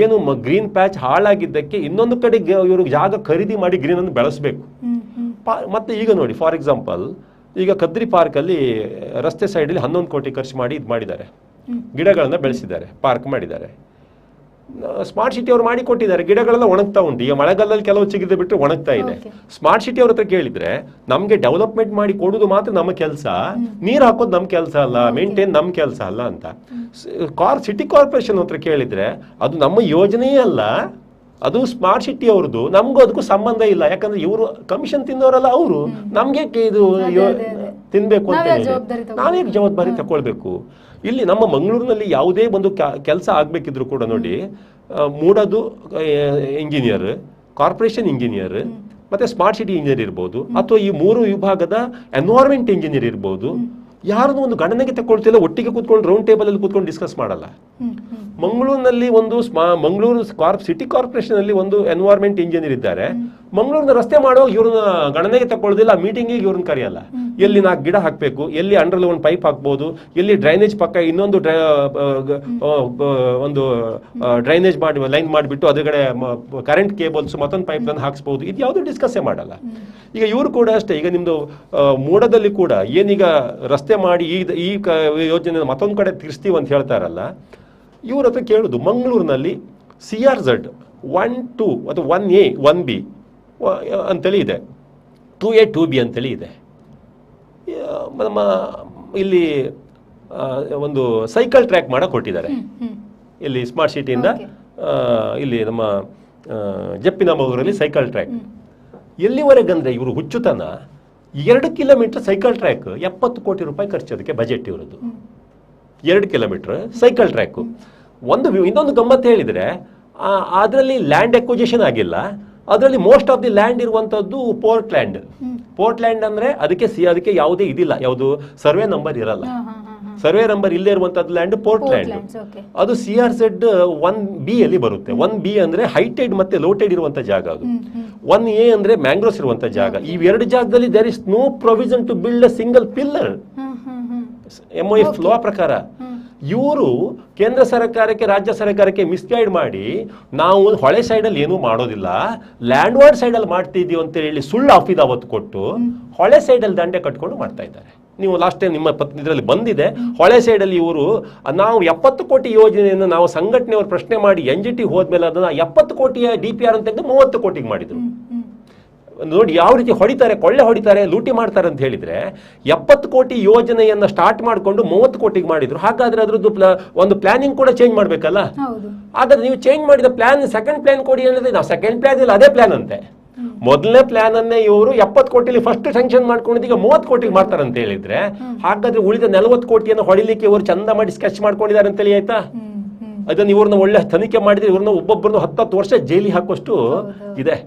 ಏನು ಗ್ರೀನ್ ಪ್ಯಾಚ್ ಹಾಳಾಗಿದ್ದಕ್ಕೆ ಇನ್ನೊಂದು ಕಡೆ ಇವರು ಜಾಗ ಖರೀದಿ ಮಾಡಿ ಗ್ರೀನ್ ಅನ್ನು ಬೆಳೆಸಬೇಕು. ಮತ್ತೆ ಈಗ ನೋಡಿ, ಫಾರ್ ಎಕ್ಸಾಂಪಲ್ ಈಗ ಕದ್ರಿ ಪಾರ್ಕಲ್ಲಿ ರಸ್ತೆ ಸೈಡಲ್ಲಿ 11 ಕೋಟಿ ಖರ್ಚು ಮಾಡಿ ಇದು ಮಾಡಿದ್ದಾರೆ, ಗಿಡಗಳನ್ನ ಬೆಳೆಸಿದ್ದಾರೆ, ಪಾರ್ಕ್ ಮಾಡಿದ್ದಾರೆ. ಸ್ಮಾರ್ಟ್ ಸಿಟಿ ಅವರು ಮಾಡಿ ಕೊಟ್ಟಿದ್ದಾರೆ, ಗಿಡಗಳೆಲ್ಲ ಒಣಗ್ತಾ ಉಂಟು. ಈಗ ಮಳೆಗಾಲದಲ್ಲಿ ಕೆಲವು ಚಿಗಿದು ಬಿಟ್ಟು ಒಣಗ್ತಾ ಇದೆ. ಸ್ಮಾರ್ಟ್ ಸಿಟಿ ಅವ್ರ ಹತ್ರ ಕೇಳಿದ್ರೆ ನಮ್ಗೆ ಡೆವಲಪ್ಮೆಂಟ್ ಮಾಡಿ ಕೊಡುದು ಮಾತ್ರ ನಮ್ಮ ಕೆಲಸ, ನೀರು ಹಾಕೋದು ನಮ್ ಕೆಲಸ ಅಲ್ಲ, ಮೇಂಟೈನ್ ನಮ್ ಕೆಲಸ ಅಲ್ಲ ಅಂತ. ಸಿಟಿ ಕಾರ್ಪೊರೇಷನ್ ಹತ್ರ ಕೇಳಿದ್ರೆ ಅದು ನಮ್ಮ ಯೋಜನೆಯೇ ಅಲ್ಲ, ಅದು ಸ್ಮಾರ್ಟ್ ಸಿಟಿ ಅವ್ರದ್ದು, ನಮ್ಗೂ ಅದಕ್ಕೂ ಸಂಬಂಧ ಇಲ್ಲ. ಯಾಕಂದ್ರೆ ಇವರು ಕಮಿಷನ್ ತಿನ್ನೋರಲ್ಲ, ಅವರು ನಮ್ಗೆ ಇದು ತಿನ್ಬೇಕು ಅಂತ ಹೇಳಿ ನಾವೇ ಜವಾಬ್ದಾರಿ ತಗೊಳ್ಬೇಕು. ಇಲ್ಲಿ ನಮ್ಮ ಮಂಗಳೂರಿನಲ್ಲಿ ಯಾವುದೇ ಒಂದು ಕೆಲಸ ಆಗ್ಬೇಕಿದ್ರು ಕೂಡ ನೋಡಿ, ಮೂಡೋದು ಇಂಜಿನಿಯರ್, ಕಾರ್ಪೊರೇಷನ್ ಇಂಜಿನಿಯರ್, ಮತ್ತೆ ಸ್ಮಾರ್ಟ್ ಸಿಟಿ ಇಂಜಿನಿಯರ್ ಇರ್ಬೋದು, ಅಥವಾ ಈ 3 ವಿಭಾಗದ ಎನ್ವೈರನ್ಮೆಂಟ್ ಇಂಜಿನಿಯರ್ ಇರ್ಬೋದು, ಯಾರನ್ನು ಒಂದು ಗಣನೆಗೆ ತಗೊಳ್ತಿಲ್ಲ. ಒಟ್ಟಿಗೆ ಕೂತ್ಕೊಂಡು ರೌಂಡ್ ಟೇಬಲ್ ಅಲ್ಲಿ ಕೂತ್ಕೊಂಡು ಡಿಸ್ಕಸ್ ಮಾಡಲ್ಲ. ಮಂಗಳೂರಿನಲ್ಲಿ ಒಂದು ಮಂಗಳೂರು ಸಿಟಿ ಕಾರ್ಪೊರೇಷನ್ ಅಲ್ಲಿ ಒಂದು ಎನ್ವೈರನ್ಮೆಂಟ್ ಇಂಜಿನಿಯರ್ ಇದ್ದಾರೆ. ಮಂಗಳೂರಿನ ರಸ್ತೆ ಮಾಡುವಾಗ ಇವ್ರನ್ನ ಗಣನೆಗೆ ತಗೊಳ್ಳೋದಿಲ್ಲ, ಮೀಟಿಂಗಿಗೆ ಇವ್ರನ್ನ ಕರೆಯಲ್ಲ. ಎಲ್ಲಿ 4 ಗಿಡ ಹಾಕಬೇಕು, ಎಲ್ಲಿ ಅಂಡರ್ಲಿ ಒಂದು ಪೈಪ್ ಹಾಕ್ಬೋದು, ಎಲ್ಲಿ ಡ್ರೈನೇಜ್ ಪಕ್ಕ ಇನ್ನೊಂದು ಒಂದು ಡ್ರೈನೇಜ್ ಮಾಡಿ ಲೈನ್ ಮಾಡಿಬಿಟ್ಟು ಅದುಗಡೆ ಕರೆಂಟ್ ಕೇಬಲ್ಸ್ ಮತ್ತೊಂದು ಪೈಪ್ ಅನ್ನು ಹಾಕ್ಸ್ಬೋದು, ಇದು ಯಾವುದು ಡಿಸ್ಕಸ್ಸೇ ಮಾಡಲ್ಲ. ಈಗ ಇವರು ಕೂಡ ಅಷ್ಟೇ. ಈಗ ನಿಮ್ದು ಮೂಡದಲ್ಲಿ ಕೂಡ ಏನೀಗ ರಸ್ತೆ ಮಾಡಿ ಈ ಯೋಜನೆ ಮತ್ತೊಂದು ಕಡೆ ತಿರ್ಸ್ತೀವಿ ಅಂತ ಹೇಳ್ತಾರಲ್ಲ, ಇವ್ರ ಹತ್ರ ಕೇಳುದು ಮಂಗಳೂರಿನಲ್ಲಿ CRZ 1-2 ಅಥವಾ 1A 1B ಅಂತೇಳಿ ಇದೆ, 2A 2B ಅಂತೇಳಿ ಇದೆ. ನಮ್ಮ ಇಲ್ಲಿ ಒಂದು ಸೈಕಲ್ ಟ್ರ್ಯಾಕ್ ಮಾಡಕ್ಕೆ ಕೊಟ್ಟಿದ್ದಾರೆ ಇಲ್ಲಿ ಸ್ಮಾರ್ಟ್ ಸಿಟಿಯಿಂದ. ಇಲ್ಲಿ ನಮ್ಮ ಜಪ್ಪಿನಮೂರಲ್ಲಿ ಸೈಕಲ್ ಟ್ರ್ಯಾಕ್ ಎಲ್ಲಿವರೆಗಂದ್ರೆ ಇವರು ಹುಚ್ಚುತನ 2 ಕಿಲೋಮೀಟರ್ ಸೈಕಲ್ ಟ್ರ್ಯಾಕ್ 70 ಕೋಟಿ ರೂಪಾಯಿ ಖರ್ಚು, ಅದಕ್ಕೆ ಬಜೆಟ್ ಇರೋದು 2 ಕಿಲೋಮೀಟರ್ ಸೈಕಲ್ ಟ್ರ್ಯಾಕ್. ಇನ್ನೊಂದು ಗಮ್ಮತ್ತು ಹೇಳಿದ್ರೆ ಅದರಲ್ಲಿ ಲ್ಯಾಂಡ್ ಎಕ್ವಿಜಿಷನ್ ಆಗಿಲ್ಲ, ಅದರಲ್ಲಿ ಮೋಸ್ಟ್ ಆಫ್ ದಿ ಲ್ಯಾಂಡ್ ಇರುವಂತದ್ದು ಪೋರ್ಟ್ ಲ್ಯಾಂಡ್ ಅಂದ್ರೆ ಅದಕ್ಕೆ ಯಾವುದೇ ಇದಿಲ್ಲ, ಯಾವುದು ಸರ್ವೆ ನಂಬರ್ ಇರಲ್ಲ. ಸರ್ವೆ ನಂಬರ್ ಇಲ್ಲೇ ಇರುವಂತದ್ದು ಲ್ಯಾಂಡ್ ಪೋರ್ಟ್ ಲ್ಯಾಂಡ್. ಅದು CRZ 1B ಅಲ್ಲಿ ಬರುತ್ತೆ. 1B ಅಂದ್ರೆ ಹೈಟೆಡ್ ಮತ್ತೆ ಲೋಟೆಡ್ ಇರುವಂತ ಜಾಗ, ಅದು 1A ಅಂದ್ರೆ ಮ್ಯಾಂಗ್ರೋವ್ಸ್ ಇರುವಂತ ಜಾಗ. ಈ 2 ಜಾಗದಲ್ಲಿ there is no provision to build a single pillar. MOF law ಪ್ರಕಾರ ಇವರು ಕೇಂದ್ರ ಸರ್ಕಾರಕ್ಕೆ ರಾಜ್ಯ ಸರ್ಕಾರಕ್ಕೆ ಮಿಸ್ಗೈಡ್ ಮಾಡಿ ನಾವು ಹೊಳೆ ಸೈಡಲ್ಲಿ ಏನೂ ಮಾಡೋದಿಲ್ಲ, ಲ್ಯಾಂಡ್ವಾರ್ಡ್ ಸೈಡಲ್ಲಿ ಮಾಡ್ತಿದ್ದೀವಿ ಅಂತ ಹೇಳಿ ಸುಳ್ಳು ಅಫಿದಾವತ್ತು ಕೊಟ್ಟು ಹೊಳೆ ಸೈಡಲ್ಲಿ ದಂಡೆ ಕಟ್ಕೊಂಡು ಮಾಡ್ತಾ ಇದ್ದಾರೆ. ನೀವು ಲಾಸ್ಟ್ ಟೈಮ್ ನಿಮ್ಮ ಇದರಲ್ಲಿ ಬಂದಿದೆ, ಹೊಳೆ ಸೈಡಲ್ಲಿ ಇವರು ನಾವು 70 ಕೋಟಿ ಯೋಜನೆಯನ್ನು ನಾವು ಸಂಘಟನೆಯವರು ಪ್ರಶ್ನೆ ಮಾಡಿ NGT ಹೋದ್ಮೇಲೆ ಅದನ್ನ 70 ಕೋಟಿಯ DPR ಅಂತ ತೆಗೆದು 30 ಕೋಟಿಗೆ ಮಾಡಿದ್ರು. ನೋಡಿ ಯಾವ ರೀತಿ ಕೊಳ್ಳೆ ಹೊಡಿತಾರೆ, ಲೂಟಿ ಮಾಡ್ತಾರೆ ಅಂತ ಹೇಳಿದ್ರೆ 70 ಕೋಟಿ ಯೋಜನೆಯನ್ನ ಸ್ಟಾರ್ಟ್ ಮಾಡಿಕೊಂಡು 30 ಕೋಟಿಗೆ ಮಾಡಿದ್ರು. ಹಾಗಾದ್ರೆ ಅದ್ರದ್ದು ಒಂದು ಪ್ಲಾನಿಂಗ್ ಕೂಡ ಚೇಂಜ್ ಮಾಡ್ಬೇಕಲ್ಲ. ಹಾಗಾದ್ರೆ ನೀವು ಚೇಂಜ್ ಮಾಡಿದ ಪ್ಲಾನ್ ಸೆಕೆಂಡ್ ಪ್ಲಾನ್ ಕೊಡಿ ಅಂದ್ರೆ ನಾವು ಸೆಕೆಂಡ್ ಪ್ಲಾನ್ ಇಲ್ಲ ಅದೇ ಪ್ಲಾನ್ ಅಂತೆ. ಮೊದಲನೇ ಪ್ಲಾನ್ ಅನ್ನೇ ಇವರು 70 ಕೋಟಿಲಿ ಫಸ್ಟ್ ಸ್ಯಾಂಕ್ಷನ್ ಮಾಡ್ಕೊಂಡಿದ್ದೀಗ 30 ಕೋಟಿಗೆ ಮಾಡ್ತಾರೆ ಅಂತ ಹೇಳಿದ್ರೆ, ಹಾಗಾದ್ರೆ ಉಳಿದ 40 ಕೋಟಿಯನ್ನು ಹೊಡಿಲಿಕ್ಕೆ ಇವರು ಚಂದ ಮಾಡಿ ಸ್ಕೆಚ್ ಮಾಡ್ಕೊಂಡಿದ್ದಾರೆ ಅಂತೇಳಿ ಆಯ್ತಾ. ಅದನ್ನ ಇವ್ರನ್ನ ಒಳ್ಳೆ ತನಿಖೆ ಮಾಡಿದ್ರೆ ಇವ್ರನ್ನ ಒಬ್ಬೊಬ್ಬರನ್ನು 10 ವರ್ಷ ಜೈಲಿಗೆ ಹಾಕೋಷ್ಟು ಇದೆ.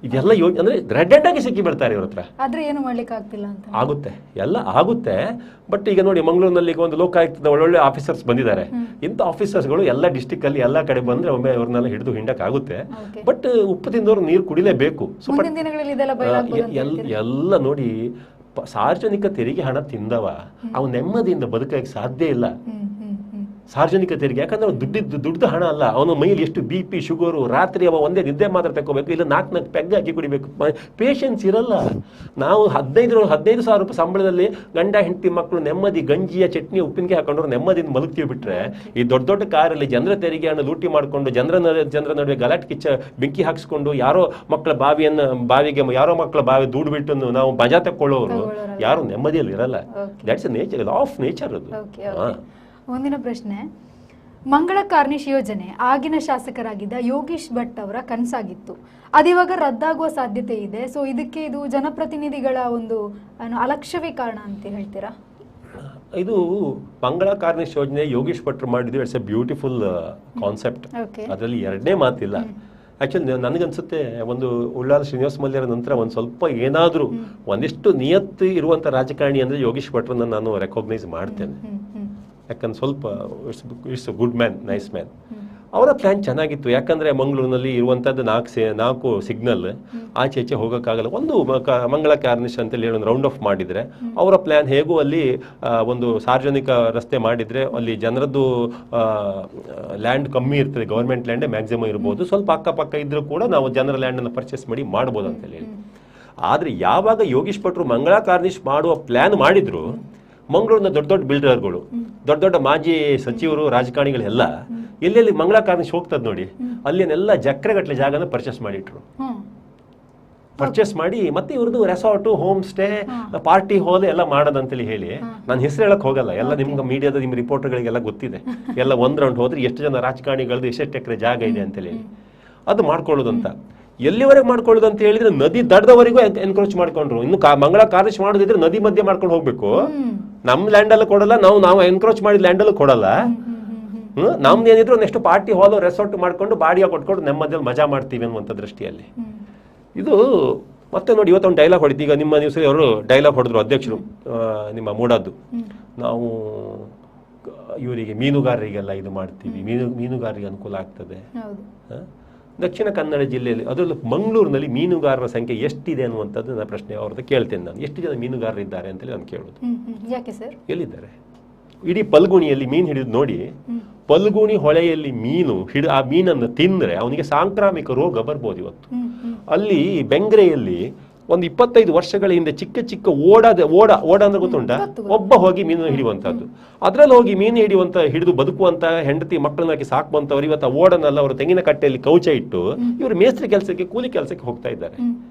ಇದೆಲ್ಲ ಅಂದ್ರೆ ರೆಡ್ ಆಗಿ ಸಿಕ್ಕಿ ಬಿಡ್ತಾರೆ ಇವ್ರ ಹತ್ರ. ಆದ್ರೆ ಏನು ಮಾಡ್ಲಿಕ್ಕೆ ಆಗ್ತಿಲ್ಲ ಅಂತ. ಆಗುತ್ತೆ, ಎಲ್ಲ ಆಗುತ್ತೆ. ಬಟ್ ಈಗ ನೋಡಿ ಮಂಗಳೂರಿನಲ್ಲಿ ಈಗ ಒಂದು ಲೋಕಾಯುಕ್ತದ ಒಳ್ಳೊಳ್ಳೆ ಆಫೀಸರ್ಸ್ ಬಂದಿದ್ದಾರೆ. ಇಂಥ ಆಫೀಸರ್ಸ್ಗಳು ಎಲ್ಲ ಡಿಸ್ಟಿಕ್ ಅಲ್ಲಿ ಎಲ್ಲ ಕಡೆ ಬಂದ್ರೆ ಒಮ್ಮೆ ಅವ್ರನ್ನೆಲ್ಲ ಹಿಡಿದು ಹಿಂಡಕ್ ಆಗುತ್ತೆ. ಬಟ್ ಉಪ್ಪು ತಿಂದವ್ರು ನೀರು ಕುಡಿಲೇಬೇಕು. ಎಲ್ಲ ನೋಡಿ, ಸಾರ್ವಜನಿಕ ತೆರಿಗೆ ಹಣ ತಿಂದವ ಅವ್ ನೆಮ್ಮದಿಯಿಂದ ಬದುಕಕ್ಕೆ ಸಾಧ್ಯ ಇಲ್ಲ. ಸಾರ್ವಜನಿಕ ತೆರಿಗೆ, ಯಾಕಂದ್ರೆ ದುಡ್ಡು ಹಣ ಅಲ್ಲ. ಅವನ ಮೈಲಿ ಎಷ್ಟು BP ಶುಗರು, ರಾತ್ರಿ ಅವ ಒಂದೇ ನಿದ್ದೆ ಮಾತ್ರ ತಗೋಬೇಕು, ಇಲ್ಲ 4 ಪೆಗ್ ಹಾಕಿ ಕುಡಿಬೇಕು. ಪೇಷನ್ಸ್ ಇರಲ್ಲ. ನಾವು 15,000 ರೂಪಾಯಿ ಸಂಬಳದಲ್ಲಿ ಗಂಡ ಹೆಂಡತಿ ಮಕ್ಕಳು ನೆಮ್ಮದಿ ಗಂಜಿಯ ಚಟ್ನಿ ಉಪ್ಪಿನಕಾಯಿ ಹಾಕೊಂಡ್ರು ನೆಮ್ಮದಿಯಿಂದ ಮಲಗ್ತೀವಿ. ಬಿಟ್ರೆ ಈ ದೊಡ್ಡ ಕಾರಲ್ಲಿ ಜನರ ತೆರಿಗೆ ಹಣ ಲೂಟಿ ಮಾಡಿಕೊಂಡು ಜನರ ನಡುವೆ ಗಲಾಟೆ ಕಿಚ್ಚ ಬೆಂಕಿ ಹಾಕಿಸ್ಕೊಂಡು ಯಾರೋ ಮಕ್ಕಳ ಬಾವಿಗೆ ಯಾರೋ ಮಕ್ಕಳ ಬಾವಿ ದೂಡು ಬಿಟ್ಟು ನಾವು ಮಜಾ ತಕ್ಕೊಳ್ಳೋರು ಯಾರು ನೆಮ್ಮದಿಯಲ್ಲಿ ಇರಲ್ಲ. That's nature, law of nature ಅದು. ಮುಂದಿನ ಪ್ರಶ್ನೆ, ಮಂಗಳ ಕಾರ್ನಿಶ್ ಯೋಜನೆ ಆಗಿನ ಶಾಸಕರಾಗಿದ್ದ ಯೋಗೀಶ್ ಭಟ್ ಅವರ ಕನಸಾಗಿತ್ತು. ಅದಿವಾಗ ರದ್ದಾಗುವ ಸಾಧ್ಯತೆ ಇದೆ. ಸೊ ಇದಕ್ಕೆ ಇದು ಜನಪ್ರತಿನಿಧಿಗಳ ಒಂದು ಅಲಕ್ಷ್ಯವೇ ಕಾರಣ ಅಂತ ಹೇಳ್ತೀರಾ? ಇದು ಮಂಗಳ ಕಾರ್ನಿಶ್ ಯೋಜನೆ ಯೋಗೀಶ್ ಭಟ್ರು ಮಾಡಿದ್ದು ಇಟ್ಸ್ ಎ ಬ್ಯೂಟಿಫುಲ್ ಕಾನ್ಸೆಪ್ಟ್. ಅದರಲ್ಲಿ ಎರಡನೇ ಮಾತಿಲ್ಲ. ಆಕ್ಚುಲಿ ನನಗನ್ಸುತ್ತೆ ಒಂದು ಉಳ್ಳಾಲ ಶ್ರೀನಿವಾಸ ಮಲ್ಯರ ನಂತರ ಒಂದು ಸ್ವಲ್ಪ ಏನಾದರೂ ಒಂದಿಷ್ಟು ನಿಯತ್ತು ಇರುವಂಥ ರಾಜಕಾರಣಿ ಅಂದರೆ ಯೋಗೀಶ್ ಭಟ್ರನ್ನ ನಾನು ರೆಕಾಗ್ನೈಸ್ ಮಾಡ್ತೇನೆ. ಯಾಕಂದ್ರೆ ಸ್ವಲ್ಪ it's a good man, nice man. ಅವರ ಪ್ಲ್ಯಾನ್ ಚೆನ್ನಾಗಿತ್ತು. ಯಾಕಂದರೆ ಮಂಗಳೂರಿನಲ್ಲಿ ಇರುವಂಥದ್ದು 4 ಸಿಗ್ನಲ್ ಆಚೆ ಈಚೆ ಹೋಗೋಕ್ಕಾಗಲ್ಲ. ಒಂದು ಮಂಗಳ ಕಾರ್ನಿಶ್ ಅಂತೇಳಿ ಒಂದು ರೌಂಡ್ ಆಫ್ ಮಾಡಿದರೆ ಅವರ ಪ್ಲ್ಯಾನ್ ಹೇಗೂ ಅಲ್ಲಿ ಒಂದು ಸಾರ್ವಜನಿಕ ರಸ್ತೆ ಮಾಡಿದರೆ ಅಲ್ಲಿ ಜನರದ್ದು ಲ್ಯಾಂಡ್ ಕಮ್ಮಿ ಇರ್ತದೆ, ಗೌರ್ಮೆಂಟ್ ಲ್ಯಾಂಡೇ ಮ್ಯಾಕ್ಸಿಮಮ್ ಇರ್ಬೋದು. ಸ್ವಲ್ಪ ಅಕ್ಕಪಕ್ಕ ಇದ್ದರೂ ಕೂಡ ನಾವು ಜನರ ಲ್ಯಾಂಡನ್ನು ಪರ್ಚೇಸ್ ಮಾಡಿ ಮಾಡ್ಬೋದು ಅಂತೇಳಿ. ಆದ್ರೆ ಯಾವಾಗ ಯೋಗೀಶ್ ಭಟ್ರು ಮಂಗಳಾ ಕಾರ್ನಿಶ್ ಮಾಡುವ ಪ್ಲಾನ್ ಮಾಡಿದ್ರು, ಮಂಗಳೂರಿನ ದೊಡ್ಡ ದೊಡ್ಡ ಬಿಲ್ಡರ್ಗಳು, ದೊಡ್ಡ ದೊಡ್ಡ ಮಾಜಿ ಸಚಿವರು, ರಾಜಕಾರಣಿಗಳೆಲ್ಲ ಎಲ್ಲೆಲ್ಲಿ ಮಂಗಳಾ ಕಾರ್ನಿಶ್ ಹೋಗ್ತದೆ ನೋಡಿ, ಅಲ್ಲೇನೆಲ್ಲ ಜಕ್ರೆಗಟ್ಟಲೆ ಜಾಗನ ಪರ್ಚೇಸ್ ಮಾಡಿಟ್ರು. ಪರ್ಚೇಸ್ ಮಾಡಿ ಮತ್ತೆ ಇವ್ರದ್ದು resort, home stay, party hall ಎಲ್ಲ ಮಾಡೋದಂತೇಳಿ ಹೇಳಿ, ನಾನು ಹೆಸರು ಹೇಳಕ್ ಹೋಗಲ್ಲ, ಎಲ್ಲ ನಿಮ್ಗೆ ಮೀಡಿಯಾದ ನಿಮ್ಮ ರಿಪೋರ್ಟರ್ಗಳಿಗೆಲ್ಲ ಗೊತ್ತಿದೆ. ಎಲ್ಲ ಒಂದ್ ರೌಂಡ್ ಹೋದ್ರೆ ಎಷ್ಟು ಜನ ರಾಜಕಾರಣಿಗಳದ್ದು ಎಷ್ಟೆಷ್ಟು ಎಕರೆ ಜಾಗ ಇದೆ ಅಂತೇಳಿ ಅದು ಮಾಡ್ಕೊಳ್ಳೋದಂತ. ಎಲ್ಲಿವರೆಗೆ ಮಾಡ್ಕೊಳ್ಳೋದು ಅಂತ ಹೇಳಿದ್ರೆ ನದಿ ದಡದವರೆಗೂ ಎನ್ಕ್ರೋಚ್ ಮಾಡ್ಕೊಂಡ್ರು. ಇನ್ನು ಮಂಗಳಾ ಕಾರ್ನಿಶ್ ಮಾಡೋದಿದ್ರೆ ನದಿ ಮಧ್ಯೆ ಮಾಡ್ಕೊಂಡು ಹೋಗ್ಬೇಕು. ನಮ್ ಲ್ಯಾಂಡ್ ಅಲ್ಲೂ ಕೊಡಲ್ಲ, ನಾವು ಎನ್ಕ್ರೋಚ್ ಮಾಡಿದ ಲ್ಯಾಂಡ್ ಅಲ್ಲೂ ಕೊಡಲ್ಲ. ನಮ್ದು ಏನಿದ್ರು ನೆಕ್ಸ್ಟ್ ಪಾರ್ಟಿ ಹಾಲ್, ರೆಸಾರ್ಟ್ ಮಾಡ್ಕೊಂಡು ಬಾಡಿಗೆ ಕೊಟ್ಕೊಂಡು ನೆಮ್ಮದಿಯಲ್ಲಿ ಮಜಾ ಮಾಡ್ತೀವಿ ಅನ್ನುವಂಥ ದೃಷ್ಟಿಯಲ್ಲಿ ಇದು. ಮತ್ತೆ ನೋಡಿ, ಇವತ್ತೊಂದು ಡೈಲಾಗ್ ಹೊಡಿತು. ಈಗ ನಿಮ್ಮ ನ್ಯೂಸ್ ಅವರು ಡೈಲಾಗ್ ಹೊಡೆದ್ರು ಅಧ್ಯಕ್ಷರು, ನಿಮ್ಮ ಮೂಡಾದ್ದು, ನಾವು ಇವರಿಗೆ ಮೀನುಗಾರರಿಗೆಲ್ಲ ಇದು ಮಾಡ್ತೀವಿ, ಮೀನುಗಾರರಿಗೆ ಅನುಕೂಲ ಆಗ್ತದೆ. ದಕ್ಷಿಣ ಕನ್ನಡ ಜಿಲ್ಲೆಯಲ್ಲಿ, ಅದರಲ್ಲೂ ಮಂಗಳೂರಿನಲ್ಲಿ ಮೀನುಗಾರರ ಸಂಖ್ಯೆ ಎಷ್ಟಿದೆ ಅನ್ನುವಂಥದ್ದು ನನ್ನ ಪ್ರಶ್ನೆ ಅವ್ರದ್ದು ಕೇಳ್ತೇನೆ ನಾನು. ಎಷ್ಟು ಜನ ಮೀನುಗಾರರಿದ್ದಾರೆ ಅಂತೇಳಿ ನಾನು ಕೇಳೋದು. ಎಲ್ಲಿದ್ದಾರೆ? ಇಡೀ ಪಲ್ಗುಣಿಯಲ್ಲಿ ಮೀನು ಹಿಡಿದು ನೋಡಿ, ಪಲ್ಗುಣಿ ಹೊಳೆಯಲ್ಲಿ ಆ ಮೀನನ್ನು ತಿಂದ್ರೆ ಅವನಿಗೆ ಸಾಂಕ್ರಾಮಿಕ ರೋಗ ಬರ್ಬೋದು. ಇವತ್ತು ಅಲ್ಲಿ ಬೆಂಗ್ರೆಯಲ್ಲಿ ಒಂದು 25 ವರ್ಷಗಳ ಹಿಂದೆ ಚಿಕ್ಕ ಚಿಕ್ಕ ಓಡ ಅಂದ್ರೆ ಗೊತ್ತುಂಟ, ಒಬ್ಬ ಹೋಗಿ ಮೀನು ಹಿಡಿಯುವಂತದ್ದು. ಅದ್ರಲ್ಲಿ ಹೋಗಿ ಮೀನು ಹಿಡಿದು ಬದುಕುವಂತ ಹೆಂಡತಿ ಮಕ್ಕಳನ್ನಾಕಿ ಸಾಕುವಂತವ್ರು ಇವತ್ತು ಓಡನೆಲ್ಲ ಅವರು ತೆಂಗಿನ ಕಟ್ಟೆಯಲ್ಲಿ ಕೌಚ ಇಟ್ಟು ಇವರು ಮೇಸ್ತ್ರಿ ಕೆಲಸಕ್ಕೆ, ಕೂಲಿ ಕೆಲಸಕ್ಕೆ ಹೋಗ್ತಾ ಇದ್ದಾರೆ.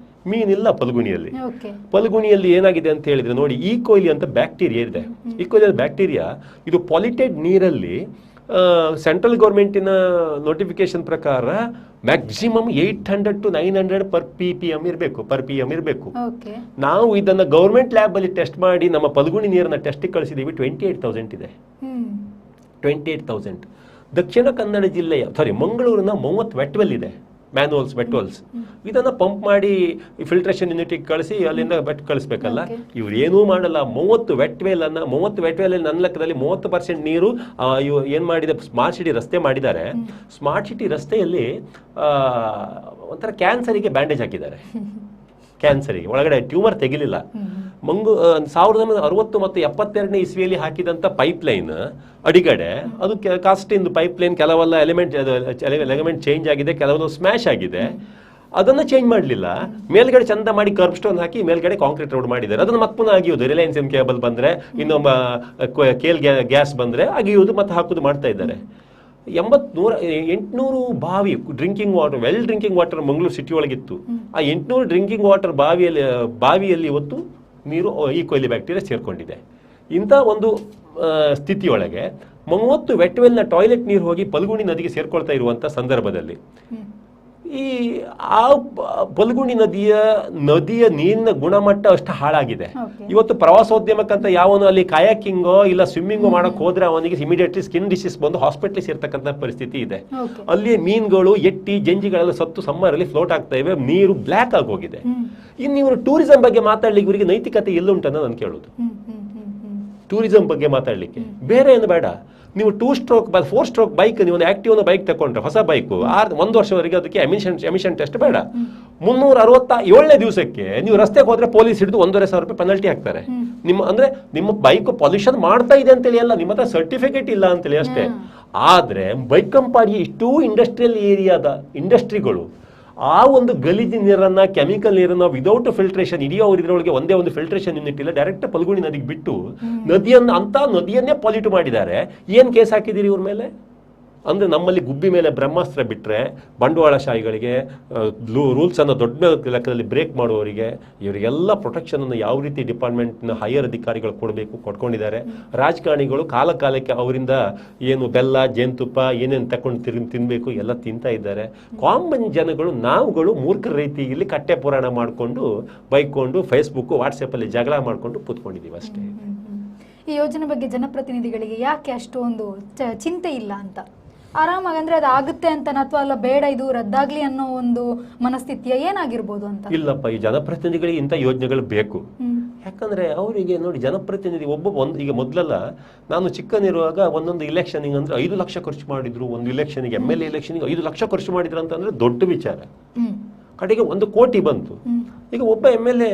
ಮೀನಿಲ್ಲ ಪಲ್ಗುಣಿಯಲ್ಲಿ. ಪಲ್ಗುಣಿಯಲ್ಲಿ ಏನಾಗಿದೆ ಅಂತ ಹೇಳಿದ್ರೆ ನೋಡಿ, ಈಕೋಲಿ ಅಂತ ಬ್ಯಾಕ್ಟೀರಿಯಾ ಇದೆ. ಈಕೋಲಿ ಬ್ಯಾಕ್ಟೀರಿಯಾ ಇದು ಪಾಲಿಟೆಡ್ ನೀರಲ್ಲಿ ಸೆಂಟ್ರಲ್ ಗೌರ್ಮೆಂಟಿನ ನೋಟಿಫಿಕೇಶನ್ ಪ್ರಕಾರ ಮ್ಯಾಕ್ಸಿಮಮ್ 800 to 900 ಪರ್ ppm ಇರಬೇಕು. ನಾವು ಇದನ್ನ ಗೌರ್ಮೆಂಟ್ ಲ್ಯಾಬ್ ಅಲ್ಲಿ ಟೆಸ್ಟ್ ಮಾಡಿ ನಮ್ಮ ಪಲ್ಗುಣಿ ನೀರನ್ನ ಟೆಸ್ಟ್ ಕಳಿಸಿದೀವಿ. 28,000 ಇದೆ. 28,000. ದಕ್ಷಿಣ ಕನ್ನಡ ಜಿಲ್ಲೆಯ ಮಂಗಳೂರಿನ 30 ವೆಟ್ವೆಲ್ ಇದೆ, ವೆಟ್ವೆಲ್ಸ್. ಇದನ್ನ ಪಂಪ್ ಮಾಡಿ ಫಿಲ್ಟ್ರೇಷನ್ ಯೂನಿಟಿಗೆ ಕಳಿಸಿ ಅಲ್ಲಿಂದ ಕಳಿಸ್ಬೇಕಲ್ಲ. ಇವ್ರು ಏನೂ ಮಾಡಲ್ಲ. 30 ವೆಟ್ವೆಲ್ ಅಲ್ಲಿ ನನ್ನ ಲೆಕ್ಕದಲ್ಲಿ 30% ನೀರು ಏನ್ ಮಾಡಿದೆ, ಸ್ಮಾರ್ಟ್ ಸಿಟಿ ರಸ್ತೆ ಮಾಡಿದ್ದಾರೆ. ಸ್ಮಾರ್ಟ್ ಸಿಟಿ ರಸ್ತೆಯಲ್ಲಿ ಒಂಥರ ಕ್ಯಾನ್ಸರಿಗೆ ಬ್ಯಾಂಡೇಜ್ ಹಾಕಿದ್ದಾರೆ. ಕ್ಯಾನ್ಸರಿಗೆ ಒಳಗಡೆ ಟ್ಯೂಮರ್ ತೆಗಿಲಿಲ್ಲ. 1960 ಮತ್ತು 72ನೇ ಇಸ್ವಿಯಲ್ಲಿ ಹಾಕಿದಂತ ಪೈಪ್ ಲೈನ್ ಅಡಿಗಡೆ, ಅದು ಕಾಸ್ಟಿಂದು ಪೈಪ್ ಲೈನ್, ಕೆಲವೆಲ್ಲ ಎಲಿಮೆಂಟ್ ಚೇಂಜ್ ಆಗಿದೆ, ಕೆಲವೆಲ್ಲ ಸ್ಮ್ಯಾಶ್ ಆಗಿದೆ. ಅದನ್ನ ಚೇಂಜ್ ಮಾಡಲಿಲ್ಲ. ಮೇಲ್ಗಡೆ ಚಂದ ಮಾಡಿ ಕರ್ಬ್ ಸ್ಟೋನ್ ಹಾಕಿ ಮೇಲ್ಗಡೆ ಕಾಂಕ್ರೀಟ್ ರೋಡ್ ಮಾಡಿದ್ದಾರೆ. ಅದನ್ನ ಮಕ್ಕಳು ಅಗಿಯೋದು, ರಿಲಯನ್ಸ್ ಕೇಬಲ್ ಬಂದ್ರೆ, ಇನ್ನೊಬ್ಬ ಕೇಲ್ ಗ್ಯಾಸ್ ಬಂದ್ರೆ ಅಗಿಯೋದು ಮತ್ತೆ ಹಾಕೋದು ಮಾಡ್ತಾ ಇದ್ದಾರೆ. 800 ಬಾವಿ drinking water, well drinking water Mangaluru city ಒಳಗಿತ್ತು. ಆ 800 ಡ್ರಿಂಕಿಂಗ್ ವಾಟರ್ ಬಾವಿಯಲ್ಲಿ ಇವತ್ತು ನೀರು ಈಕೋಲಿ ಬ್ಯಾಕ್ಟೀರಿಯಾ ಸೇರ್ಕೊಂಡಿದೆ. ಇಂಥ ಒಂದು ಸ್ಥಿತಿಯೊಳಗೆ 30 ವೆಟ್ವೆಲ್ನ ಟಾಯ್ಲೆಟ್ ನೀರು ಹೋಗಿ ಪಲ್ಗುಣಿ ನದಿಗೆ ಸೇರ್ಕೊಳ್ತಾ ಇರುವಂತ ಸಂದರ್ಭದಲ್ಲಿ ಆ ಪಲ್ಗುಣಿ ನದಿಯ ನೀರಿನ ಗುಣಮಟ್ಟ ಅಷ್ಟು ಹಾಳಾಗಿದೆ. ಇವತ್ತು ಪ್ರವಾಸೋದ್ಯಮಕ್ಕಂತ ಯಾವನು ಅಲ್ಲಿ ಕಾಯಾಕಿಂಗೋ ಇಲ್ಲ ಸ್ವಿಮ್ಮಿಂಗೋ ಮಾಡಕ್ ಹೋದ್ರೆ ಅವನಿಗೆ ಇಮಿಡಿಯೇಟ್ಲಿ ಸ್ಕಿನ್ ಡಿಸೀಸ್ ಬಂದು ಹಾಸ್ಪಿಟಲ್ ಸೇರ್ತಕ್ಕಂಥ ಪರಿಸ್ಥಿತಿ ಇದೆ. ಅಲ್ಲಿ ಮೀನುಗಳು, ಎಟ್ಟಿ, ಜಂಜಿಗಳೆಲ್ಲ ಸತ್ತು ಸಮ್ಮರ್ ಅಲ್ಲಿ ಫ್ಲೋಟ್ ಆಗ್ತಾ ಇವೆ. ನೀರು ಬ್ಲ್ಯಾಕ್ ಆಗಿ ಹೋಗಿದೆ. ಇನ್ನು ಇವರು ಟೂರಿಸಂ ಬಗ್ಗೆ ಮಾತಾಡ್ಲಿಕ್ಕೆ ಇವರಿಗೆ ನೈತಿಕತೆ ಎಲ್ಲುಂಟನ್ನ ನಾನು ಕೇಳೋದು. ಟೂರಿಸಂ ಬಗ್ಗೆ ಮಾತಾಡ್ಲಿಕ್ಕೆ ಬೇರೆ ಏನು ಬೇಡ. ನೀವು 2 ಸ್ಟ್ರೋಕ್ 4 ಸ್ಟ್ರೋಕ್ ಬೈಕ್, ನೀವು ಒಂದು ಆಕ್ಟಿವ್ ಬೈಕ್ ತಗೊಂಡ್ರೆ, ಹೊಸ ಬೈಕು 1 ವರ್ಷವರೆಗೆ ಅದಕ್ಕೆ ಎಮಿಷನ್ ಟೆಸ್ಟ್ ಬೇಡ. 367ನೇ ದಿವಸಕ್ಕೆ ನೀವು ರಸ್ತೆಗೆ ಹೋದ್ರೆ ಪೊಲೀಸ್ ಹಿಡಿದು 1,500 ರೂಪಾಯಿ ಪೆನಲ್ಟಿ ಹಾಕ್ತಾರೆ. ನಿಮ್ಮ ಬೈಕ್ ಪೊಲ್ಯೂಷನ್ ಮಾಡ್ತಾ ಇದೆ ಅಂತೇಳಿ ಅಲ್ಲ, ನಿಮ್ಮ ಹತ್ರ ಸರ್ಟಿಫಿಕೇಟ್ ಇಲ್ಲ ಅಂತೇಳಿ ಅಷ್ಟೇ. ಆದ್ರೆ ಬೈಕಂಪಾಡಿ ಇಷ್ಟೂ ಇಂಡಸ್ಟ್ರಿಯಲ್ ಏರಿಯಾದ ಇಂಡಸ್ಟ್ರಿಗಳು ಆ ಒಂದು ಗಲೀಜು ನೀರನ್ನ, ಕೆಮಿಕಲ್ ನೀರನ್ನ ವಿದೌಟ್ ಫಿಲ್ಟ್ರೇಷನ್, ಇಡೀ ಅವ್ರ ಇದ್ರೊಳಗೆ ಒಂದೇ ಒಂದು ಫಿಲ್ಟ್ರೇಷನ್ ಯೂನಿಟ್ ಇಲ್ಲ, ಡೈರೆಕ್ಟ್ ಪಲ್ಗುಣಿ ನದಿಗೆ ಬಿಟ್ಟು ನದಿಯನ್ನೇ ಪಾಲ್ಯೂಟ್ ಮಾಡಿದ್ದಾರೆ. ಏನ್ ಕೇಸ್ ಹಾಕಿದಿರಿ ಇವ್ರ ಮೇಲೆ? ಅಂದ್ರೆ ನಮ್ಮಲ್ಲಿ ಗುಬ್ಬಿ ಮೇಲೆ ಬ್ರಹ್ಮಾಸ್ತ್ರ ಬಿಟ್ರೆ ಬಂಡವಾಳಶಾಹಿಗಳಿಗೆ, ರೂಲ್ಸ್ ಅನ್ನು ದೊಡ್ಡ ಲೆಕ್ಕದಲ್ಲಿ ಬ್ರೇಕ್ ಮಾಡುವವರಿಗೆ, ಇವರಿಗೆಲ್ಲ ಪ್ರೊಟೆಕ್ಷನ್ ಅನ್ನು ಯಾವ ರೀತಿ ಡಿಪಾರ್ಟ್ಮೆಂಟ್ನ ಹೈಯರ್ ಅಧಿಕಾರಿಗಳು ಕೊಟ್ಕೊಂಡಿದ್ದಾರೆ. ರಾಜಕಾರಣಿಗಳು ಕಾಲಕ್ಕೆ ಅವರಿಂದ ಏನು ಬೆಲ್ಲ, ಜೇನುತುಪ್ಪ ಏನೇನು ತಕೊಂಡು ತಿನ್ಬೇಕು ಎಲ್ಲ ತಿಂತಾ ಇದ್ದಾರೆ. ಕಾಮನ್ ಜನಗಳು, ನಾವುಗಳು ಮೂರ್ಖರ ರೀತಿ ಇಲ್ಲಿ ಕಟ್ಟೆ ಪುರಾಣ ಮಾಡಿಕೊಂಡು ಬೈಕೊಂಡು ಫೇಸ್ಬುಕ್, ವಾಟ್ಸಪ್ಪಲ್ಲಿ ಜಗಳ ಮಾಡಿಕೊಂಡು ಕೂತ್ಕೊಂಡಿದ್ದೀವಿ ಅಷ್ಟೇ. ಈ ಯೋಜನೆ ಬಗ್ಗೆ ಜನಪ್ರತಿನಿಧಿಗಳಿಗೆ ಯಾಕೆ ಅಷ್ಟೊಂದು ಚಿಂತೆ ಇಲ್ಲ ಅಂತ? ಆರಾಮಾಗಿ ಅಂದ್ರೆ ಅದು ಆಗುತ್ತೆ ಅಂತ, ಅಥವಾ ಅಲ್ಲ ಬೇಡ ಇದು ರದ್ದಾಗ್ಲಿ ಅನ್ನೋ ಒಂದು ಮನಸ್ಥಿತಿಯ ಏನಾಗಿರ್ಬೋದು ಅಂತ? ಇಲ್ಲಪ್ಪ, ಈ ಜನಪ್ರತಿನಿಧಿಗಳಿಗೆ ಇಂಥ ಯೋಜನೆಗಳು ಬೇಕು. ಯಾಕಂದ್ರೆ ಅವರಿಗೆ ನೋಡಿ, ಜನಪ್ರತಿನಿಧಿ ಈಗ ಮೊದಲೆಲ್ಲ ನಾನು ಚಿಕ್ಕನಿರುವಾಗ ಒಂದೊಂದು ಇಲೆಕ್ಷನ್ಗೆ ಅಂದ್ರೆ 5 ಲಕ್ಷ ಖರ್ಚು ಮಾಡಿದ್ರು. ಒಂದು ಇಲೆಕ್ಷನ್ಗೆ, MLA ಇಲೆಕ್ಷನ್ಗೆ 5 ಲಕ್ಷ ಖರ್ಚು ಮಾಡಿದ್ರು ಅಂತಂದ್ರೆ ದೊಡ್ಡ ವಿಚಾರ. ಕಡೆಗೆ 1 ಕೋಟಿ ಬಂತು. ಈಗ ಒಬ್ಬ MLA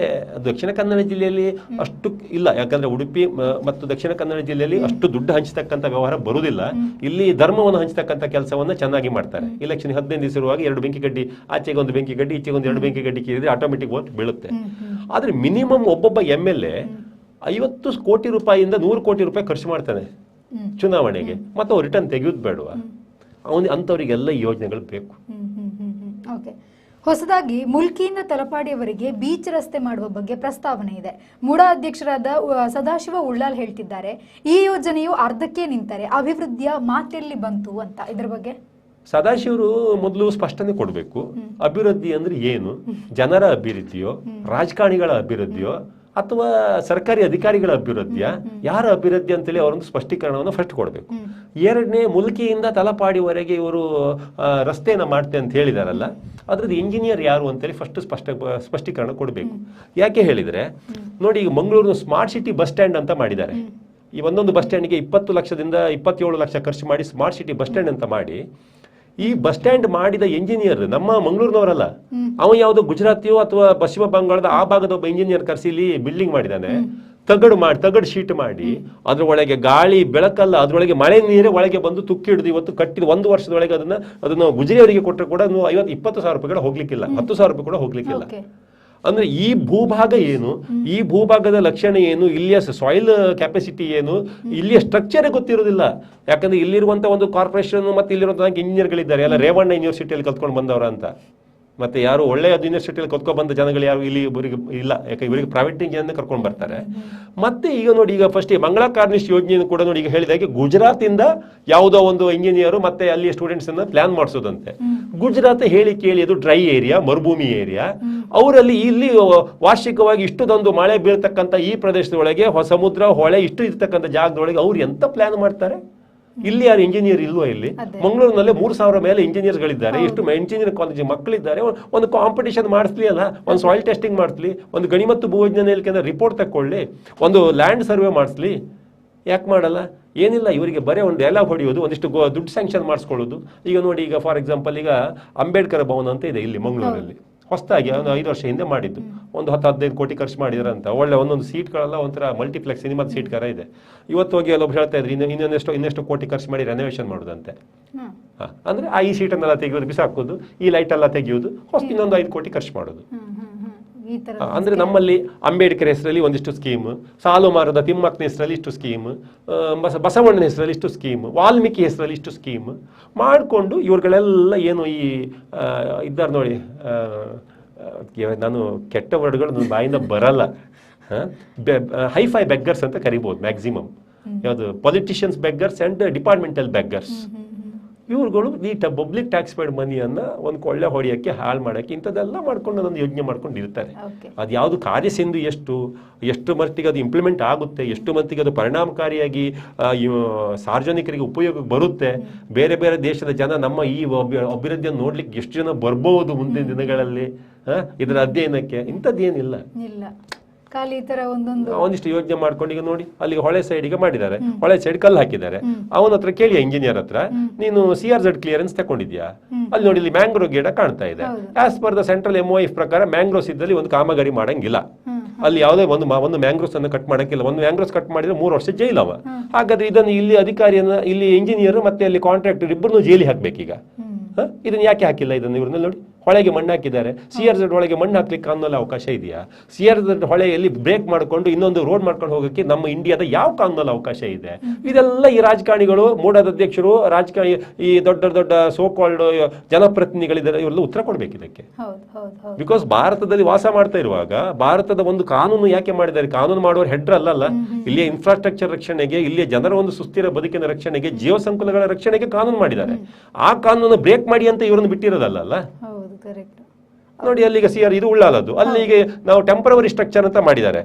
ದಕ್ಷಿಣ ಕನ್ನಡ ಜಿಲ್ಲೆಯಲ್ಲಿ ಅಷ್ಟು ಇಲ್ಲ, ಯಾಕಂದ್ರೆ ಉಡುಪಿ ಮತ್ತು ದಕ್ಷಿಣ ಕನ್ನಡ ಜಿಲ್ಲೆಯಲ್ಲಿ ಅಷ್ಟು ದುಡ್ಡು ಹಂಚತಕ್ಕಂಥ ವ್ಯವಹಾರ ಬರುವುದಿಲ್ಲ. ಇಲ್ಲಿ ಧರ್ಮವನ್ನು ಹಂಚತಕ್ಕಂಥ ಕೆಲಸವನ್ನ ಚೆನ್ನಾಗಿ ಮಾಡ್ತಾರೆ. ಇಲೆಕ್ಷನ್ 15 ದಿವಸ ಇರುವಾಗ 2 ಬೆಂಕಿ ಗಡ್ಡಿ, ಆಚೆಗೆ 1 ಬೆಂಕಿ ಗಡ್ಡಿ, ಈಚೆಗೆ 2 ಬೆಂಕಿ ಗಡ್ಡಿ ಕೀರಿದ್ರೆ ಆಟೋಮೆಟಿಕ್ ವೋಟ್ ಬೀಳುತ್ತೆ. ಆದ್ರೆ ಮಿನಿಮಮ್ ಒಬ್ಬೊಬ್ಬ MLA 50 ಕೋಟಿ ರೂಪಾಯಿಯಿಂದ 100 ಕೋಟಿ ರೂಪಾಯಿ ಖರ್ಚು ಮಾಡ್ತಾನೆ ಚುನಾವಣೆಗೆ, ಮತ್ತು ಅವ್ರು ರಿಟರ್ನ್ ತೆಗೆಯೋದು ಬೇಡವಾ? ಅಂಥವರಿಗೆಲ್ಲ ಯೋಜನೆಗಳು ಬೇಕು. ಓಕೆ. ಹೊಸದಾಗಿ ಮುಲ್ಕಿಯಿಂದ ತಲಪಾಡಿಯವರೆಗೆ ಬೀಚ್ ರಸ್ತೆ ಮಾಡುವ ಬಗ್ಗೆ ಪ್ರಸ್ತಾವನೆ ಇದೆ. ಮೂಡಾ ಅಧ್ಯಕ್ಷರಾದ ಸದಾಶಿವ ಉಳ್ಳಾಲ್ ಹೇಳ್ತಿದ್ದಾರೆ, ಈ ಯೋಜನೆಯು ಅರ್ಧಕ್ಕೆ ನಿಂತರೆ ಅಭಿವೃದ್ಧಿಯ ಮಾತೆಲ್ಲಿ ಬಂತು ಅಂತ. ಇದ್ರ ಬಗ್ಗೆ ಸದಾಶಿವರು ಮೊದಲು ಸ್ಪಷ್ಟನೆ ಕೊಡಬೇಕು. ಅಭಿವೃದ್ಧಿ ಅಂದ್ರೆ ಏನು? ಜನರ ಅಭಿವೃದ್ಧಿಯೋ, ರಾಜಕಾರಣಿಗಳ ಅಭಿವೃದ್ಧಿಯೋ, ಅಥವಾ ಸರ್ಕಾರಿ ಅಧಿಕಾರಿಗಳ ಅಭಿವೃದ್ಧಿಯ, ಯಾರ ಅಭಿವೃದ್ಧಿ ಅಂತೇಳಿ ಅವರೊಂದು ಸ್ಪಷ್ಟೀಕರಣವನ್ನು ಫಸ್ಟ್ ಕೊಡಬೇಕು. ಎರಡನೇ, ಮುಲ್ಕಿಯಿಂದ ತಲಪಾಡಿವರೆಗೆ ಇವರು ರಸ್ತೆಯನ್ನು ಮಾಡ್ತೆ ಅಂತ ಹೇಳಿದಾರಲ್ಲ, ಅದ್ರದ್ದು ಇಂಜಿನಿಯರ್ ಯಾರು ಅಂತೇಳಿ ಫಸ್ಟ್ ಸ್ಪಷ್ಟೀಕರಣ ಕೊಡಬೇಕು. ಯಾಕೆ ಹೇಳಿದ್ರೆ ನೋಡಿ, ಈಗ ಮಂಗಳೂರಿನ ಸ್ಮಾರ್ಟ್ ಸಿಟಿ ಬಸ್ ಸ್ಟ್ಯಾಂಡ್ ಅಂತ ಮಾಡಿದ್ದಾರೆ. ಈ ಒಂದೊಂದು ಬಸ್ ಸ್ಟ್ಯಾಂಡ್ಗೆ 20 ಲಕ್ಷದಿಂದ 27 ಲಕ್ಷ ಖರ್ಚು ಮಾಡಿ ಸ್ಮಾರ್ಟ್ ಸಿಟಿ ಬಸ್ ಸ್ಟ್ಯಾಂಡ್ ಅಂತ ಮಾಡಿ, ಈ ಬಸ್ ಸ್ಟ್ಯಾಂಡ್ ಮಾಡಿದ ಇಂಜಿನಿಯರ್ ನಮ್ಮ ಮಂಗಳೂರಿನವರಲ್ಲ, ಅವ ಯಾವುದೋ ಗುಜರಾತಿಯೋ ಅಥವಾ ಪಶ್ಚಿಮ ಬಂಗಾಳದ ಆ ಭಾಗದ ಒಬ್ಬ ಇಂಜಿನಿಯರ್ ಕರೆಸಿ ಇಲ್ಲಿ ಬಿಲ್ಡಿಂಗ್ ಮಾಡಿದ್ದಾನೆ. ತಗಡು ಶೀಟ್ ಮಾಡಿ ಅದ್ರ ಒಳಗೆ ಗಾಳಿ ಬೆಳಕಲ್ಲ, ಅದ್ರೊಳಗೆ ಮಳೆ ನೀರೇ ಒಳಗೆ ಬಂದು ತುಕ್ಕಿ ಹಿಡಿದು ಇವತ್ತು ಕಟ್ಟಿದ 1 ವರ್ಷದೊಳಗೆ ಅದನ್ನು ಗುಜರಿಯವರಿಗೆ ಕೊಟ್ಟರೆ ಕೂಡ 20 ಸಾವಿರ ರೂಪಾಯಿ ಕೂಡ ಹೋಗ್ಲಿಕ್ಕಿಲ್ಲ, 10 ಸಾವಿರ ರೂಪಾಯಿ ಕೂಡ ಹೋಗ್ಲಿಕ್ಕಿಲ್ಲ. ಅಂದ್ರೆ ಈ ಭೂಭಾಗ ಏನು, ಈ ಭೂಭಾಗದ ಲಕ್ಷಣ ಏನು, ಇಲ್ಲಿಯ ಸಾಯಿಲ್ ಕ್ಯಾಪಾಸಿಟಿ ಏನು, ಇಲ್ಲಿಯ ಸ್ಟ್ರಕ್ಚರೇ ಗೊತ್ತಿರೋದಿಲ್ಲ. ಯಾಕಂದ್ರೆ ಇಲ್ಲಿರುವಂತ ಒಂದು ಕಾರ್ಪೊರೇಷನ್ ಮತ್ತೆ ಇಲ್ಲಿರುವಂತಹ ಇಂಜಿನಿಯರ್ಗಳಿದ್ದಾರೆ, ಎಲ್ಲ ರೇವಣ್ಣ ಯೂನಿವರ್ಸಿಟಿಯಲ್ಲಿ ಕಲ್ತ್ಕೊಂಡು ಬಂದವರ ಅಂತ. ಮತ್ತೆ ಯಾರು ಒಳ್ಳೆಯ ಯೂನಿವರ್ಸಿಟಿಯಲ್ಲಿ ಕಲ್ತ್ಕೊಂಡು ಬಂದ ಜನಗಳು ಯಾರು ಇಲ್ಲಿ ಇವರಿಗೆ ಇಲ್ಲ, ಯಾಕೆ ಇವರಿಗೆ ಪ್ರೈವೇಟ್ ಇಂಜಿನಿಯರ್ ಕರ್ಕೊಂಡು ಬರ್ತಾರೆ. ಮತ್ತೆ ಈಗ ನೋಡಿ, ಈಗ ಫಸ್ಟ್ ಮಂಗಳಾ ಕಾರ್ನಿಶ್ ಯೋಜನೆಯನ್ನು ಕೂಡ ನೋಡಿ, ಈಗ ಹೇಳಿದಾಗೆ ಗುಜರಾತ್ ಇಂದ ಯಾವುದೋ ಒಂದು ಇಂಜಿನಿಯರ್ ಮತ್ತೆ ಅಲ್ಲಿ ಸ್ಟೂಡೆಂಟ್ಸ್ ಅನ್ನ ಪ್ಲಾನ್ ಮಾಡಿಸೋದಂತೆ. ಗುಜರಾತ್ ಹೇಳಿ ಕೇಳಿ ಅದು ಡ್ರೈ ಏರಿಯಾ, ಮರುಭೂಮಿ ಏರಿಯಾ. ಅವರಲ್ಲಿ ಇಲ್ಲಿ ವಾರ್ಷಿಕವಾಗಿ ಇಷ್ಟೊಂದು ಮಳೆ ಬೀಳ್ತಕ್ಕಂಥ ಈ ಪ್ರದೇಶದೊಳಗೆ ಸಮುದ್ರ ಹೊಳೆ ಇಷ್ಟು ಇರ್ತಕ್ಕಂಥ ಜಾಗದೊಳಗೆ ಅವ್ರು ಎಂತ ಪ್ಲಾನ್ ಮಾಡ್ತಾರೆ? ಇಲ್ಲಿ ಯಾರು ಇಂಜಿನಿಯರ್ ಇಲ್ವಾ? ಇಲ್ಲಿ ಮಂಗಳೂರಿನಲ್ಲಿ 3,000 ಮೇಲೆ ಇಂಜಿನಿಯರ್ಗಳಿದ್ದಾರೆ, ಎಷ್ಟು ಇಂಜಿನಿಯರ್ ಕಾಲೇಜ್ ಮಕ್ಕಳಿದ್ದಾರೆ. ಒಂದು ಕಾಂಪಿಟೇಷನ್ ಮಾಡಿಸ್ಲಿ ಅಲ್ಲ, ಒಂದು ಸಾಯಿಲ್ ಟೆಸ್ಟಿಂಗ್ ಮಾಡಿಸ್ಲಿ, ಒಂದು ಗಣಿ ಮತ್ತು ಭೂವಿಜ್ಞಾನ ಇಲಾಖೆಯಿಂದ ರಿಪೋರ್ಟ್ ತಕೊಳ್ಳಿ, ಒಂದು ಲ್ಯಾಂಡ್ ಸರ್ವೆ ಮಾಡಿಸ್ಲಿ. ಯಾಕೆ ಮಾಡಲ್ಲ? ಏನಿಲ್ಲ, ಇವರಿಗೆ ಬರೀ ಒಂದು ಡೈಲಾಗ್ ಹೊಡೆಯೋದು, ಒಂದಿಷ್ಟು ದುಡ್ಡು ಸ್ಯಾಂಕ್ಷನ್ ಮಾಡಿಸ್ಕೊಳ್ಳೋದು. ಈಗ ನೋಡಿ, ಈಗ ಫಾರ್ ಎಕ್ಸಾಂಪಲ್ ಈಗ ಅಂಬೇಡ್ಕರ್ ಭವನ ಅಂತ ಇದೆ ಇಲ್ಲಿ ಮಂಗಳೂರಲ್ಲಿ, ಹೊಸದಾಗಿ ಒಂದು 5 ವರ್ಷ ಹಿಂದೆ ಮಾಡಿದ್ದು. ಒಂದು 10-15 ಕೋಟಿ ಖರ್ಚು ಮಾಡಿದ್ರಂತ. ಒಳ್ಳೆ ಒಂದೊಂದು ಸೀಟ್ಗಳೆಲ್ಲ ಒಂಥರ ಮಲ್ಟಿಪ್ಲೆಕ್ಸ್ ಸಿನಿಮಾದ ಸೀಟ್ ಕರ ಇದೆ. ಇವತ್ತು ಹೋಗಿ ಅಲ್ಲೊಬ್ಬ ಹೇಳ್ತಾ ಇದ್ರಿ, ಇನ್ನೆಷ್ಟು ಕೋಟಿ ಖರ್ಚು ಮಾಡಿ ರೆನೋವೇಷನ್ ಮಾಡೋದಂತೆ. ಅಂದ್ರೆ ಈ ಸೀಟನ್ನೆಲ್ಲ ತೆಗೆಯೋದು, ಬಿಸಾಕೋದು, ಈ ಲೈಟ್ ಎಲ್ಲ ತೆಗೆಯೋದು, ಹೊಸ ಇನ್ನೊಂದು 5 ಕೋಟಿ ಖರ್ಚು ಮಾಡೋದು. ಅಂದ್ರೆ ನಮ್ಮಲ್ಲಿ ಅಂಬೇಡ್ಕರ್ ಹೆಸರಲ್ಲಿ ಒಂದಿಷ್ಟು ಸ್ಕೀಮ್, ಸಾಲುಮಾರದ ತಿಮ್ಮಕ್ಕನ ಹೆಸರಲ್ಲಿ ಇಷ್ಟು ಸ್ಕೀಮ್, ಬಸವಣ್ಣನ ಹೆಸರಲ್ಲಿ ಇಷ್ಟು ಸ್ಕೀಮ್, ವಾಲ್ಮೀಕಿ ಹೆಸರಲ್ಲಿ ಇಷ್ಟು ಸ್ಕೀಮ್ ಮಾಡಿಕೊಂಡು ಇವ್ರುಗಳೆಲ್ಲ ಏನು ಈ ಇದ್ದಾರೆ ನೋಡಿ, ನಾನು ಕೆಟ್ಟ ವರ್ಡ್ಗಳು ನನ್ನ ಬಾಯಿಂದ ಬರಲ್ಲ, ಹೈಫೈ ಬೆಗ್ಗರ್ಸ್ ಅಂತ ಕರಿಬಹುದು ಮ್ಯಾಕ್ಸಿಮಮ್. ಯಾವುದು politicians beggars and departmental beggars. ಇವ್ರುಗಳು ಈ ಪಬ್ಲಿಕ್ ಟ್ಯಾಕ್ಸ್ ಪೇಡ್ ಮನಿಯನ್ನ ಒಂದು ಕೊಳ್ಳೆ ಹೊಡೆಯಕ್ಕೆ ಹಾಳು ಮಾಡಕ್ಕೆ ಇಂಥದ್ದೆಲ್ಲ ಮಾಡ್ಕೊಂಡು ಅದೊಂದು ಯೋಜನೆ ಮಾಡ್ಕೊಂಡು ಇರ್ತಾರೆ. ಅದು ಯಾವುದು ಕಾರ್ಯಸಿಂಧು ಎಷ್ಟು ಮಟ್ಟಿಗೆ ಅದು ಇಂಪ್ಲಿಮೆಂಟ್ ಆಗುತ್ತೆ, ಎಷ್ಟು ಮಟ್ಟಿಗೆ ಅದು ಪರಿಣಾಮಕಾರಿಯಾಗಿ ಸಾರ್ವಜನಿಕರಿಗೆ ಉಪಯೋಗಕ್ಕೆ ಬರುತ್ತೆ, ಬೇರೆ ಬೇರೆ ದೇಶದ ಜನ ನಮ್ಮ ಈ ಅಭಿವೃದ್ಧಿಯನ್ನು ನೋಡ್ಲಿಕ್ಕೆ ಎಷ್ಟು ಜನ ಬರ್ಬೋದು ಮುಂದಿನ ದಿನಗಳಲ್ಲಿ ಇದರ ಅಧ್ಯಯನಕ್ಕೆ, ಇಂಥದ್ದೇನಿಲ್ಲ. ಖಾಲಿ ಈ ತರ ಒಂದಿಷ್ಟು ಯೋಜನೆ ಮಾಡ್ಕೊಂಡು ಈಗ ನೋಡಿ ಅಲ್ಲಿ ಹೊಳೆ ಸೈಡ್ಗೆ ಮಾಡಿದ್ದಾರೆ, ಹೊಳೆ ಸೈಡ್ ಕಲ್ಲು ಹಾಕಿದ್ದಾರೆ. ಅವನ ಹತ್ರ ಕೇಳಿ ಇಂಜಿನಿಯರ್ ಹತ್ರ, ನೀನು CRZ ಕ್ಲಿಯರೆನ್ಸ್ ತಗೊಂಡಿದ್ಯಾ? ಅಲ್ಲಿ ನೋಡಿ ಇಲ್ಲಿ ಮ್ಯಾಂಗ್ರೋವ್ ಗಿಡ ಕಾಣ್ತಾ ಇದೆ. As per the central MOF ಪ್ರಕಾರ ಮ್ಯಾಂಗ್ರೋವ್ಸ್ ಇದ್ದಲ್ಲಿ ಒಂದು ಕಾಮಗಾರಿ ಮಾಡಂಗಿಲ್ಲ. ಅಲ್ಲಿ ಯಾವುದೇ ಒಂದು ಮ್ಯಾಂಗ್ರೋವ್ಸ್ ಅನ್ನು ಕಟ್ ಮಾಡಕ್ಕಿಲ್ಲ. ಒಂದು ಮ್ಯಾಂಗ್ರೋವ್ಸ್ ಕಟ್ ಮಾಡಿದ್ರೆ 3 ವರ್ಷ ಜೈಲವ. ಹಾಗಾದ್ರೆ ಇದನ್ನು ಇಲ್ಲಿ ಅಧಿಕಾರಿಯನ್ನ, ಇಲ್ಲಿ ಇಂಜಿನಿಯರ್ ಮತ್ತೆ ಅಲ್ಲಿ ಕಾಂಟ್ರಾಕ್ಟರ್ ಇಬ್ಬರನ್ನು ಜೈಲಿಗೆ ಹಾಕ್ಬೇಕೀಗ. ಇದನ್ನ ಯಾಕೆ ಹಾಕಿಲ್ಲ? ಇದನ್ನು ಇವ್ರನ್ನ ನೋಡಿ ಹೊಳೆಗೆ ಮಣ್ಣು ಹಾಕಿದ್ದಾರೆ. CRZ ಒಳಗೆ ಮಣ್ಣು ಹಾಕ್ಲಿಕ್ಕೆ ಕಾನೂನಲ್ಲಿ ಅವಕಾಶ ಇದೆಯಾ? CRZ ಹೊಳೆಯಲ್ಲಿ ಬ್ರೇಕ್ ಮಾಡಿಕೊಂಡು ಇನ್ನೊಂದು ರೋಡ್ ಮಾಡ್ಕೊಂಡು ಹೋಗಕ್ಕೆ ನಮ್ಮ ಇಂಡಿಯಾದ ಯಾವ ಕಾನೂನಲ್ಲಿ ಅವಕಾಶ ಇದೆ? ಇದೆಲ್ಲ ಈ ರಾಜಕಾರಣಿಗಳು, ಮೂಡಾದ ಅಧ್ಯಕ್ಷರು, ರಾಜಕಾರಣಿ, ಈ ದೊಡ್ಡ ದೊಡ್ಡ ಸೋಕಾಲ್ಡ್ ಜನಪ್ರತಿನಿಧಿಗಳಿದ್ದಾರೆ, ಇವರೆಲ್ಲ ಉತ್ತರ ಕೊಡ್ಬೇಕು ಇದಕ್ಕೆ. ಬಿಕಾಸ್ ಭಾರತದಲ್ಲಿ ವಾಸ ಮಾಡ್ತಾ ಇರುವಾಗ ಭಾರತದ ಒಂದು ಕಾನೂನು ಯಾಕೆ ಮಾಡಿದ್ದಾರೆ? ಕಾನೂನು ಮಾಡುವವರು ಹೆಡ್ರ್ ಅಲ್ಲಲ್ಲ. ಇಲ್ಲಿಯ ಇನ್ಫ್ರಾಸ್ಟ್ರಕ್ಚರ್ ರಕ್ಷಣೆಗೆ, ಇಲ್ಲಿಯ ಜನರ ಒಂದು ಸುಸ್ಥಿರ ಬದುಕಿನ ರಕ್ಷಣೆಗೆ, ಜೀವ ಸಂಕುಲಗಳ ರಕ್ಷಣೆಗೆ ಕಾನೂನು ಮಾಡಿದ್ದಾರೆ. ಆ ಕಾನೂನು ಬ್ರೇಕ್ ಮಾಡಿ ಅಂತ ಇವರನ್ನು ಬಿಟ್ಟಿರೋದಲ್ಲ. ನೋಡಿ ಅಲ್ಲಿಗೆ ಇದು ಉಳ್ಳಾಲದ್ದು, ಅಲ್ಲಿಗೆ ನಾವು ಟೆಂಪರವರಿ ಸ್ಟ್ರಕ್ಚರ್ ಅಂತ ಮಾಡಿದ್ದಾರೆ.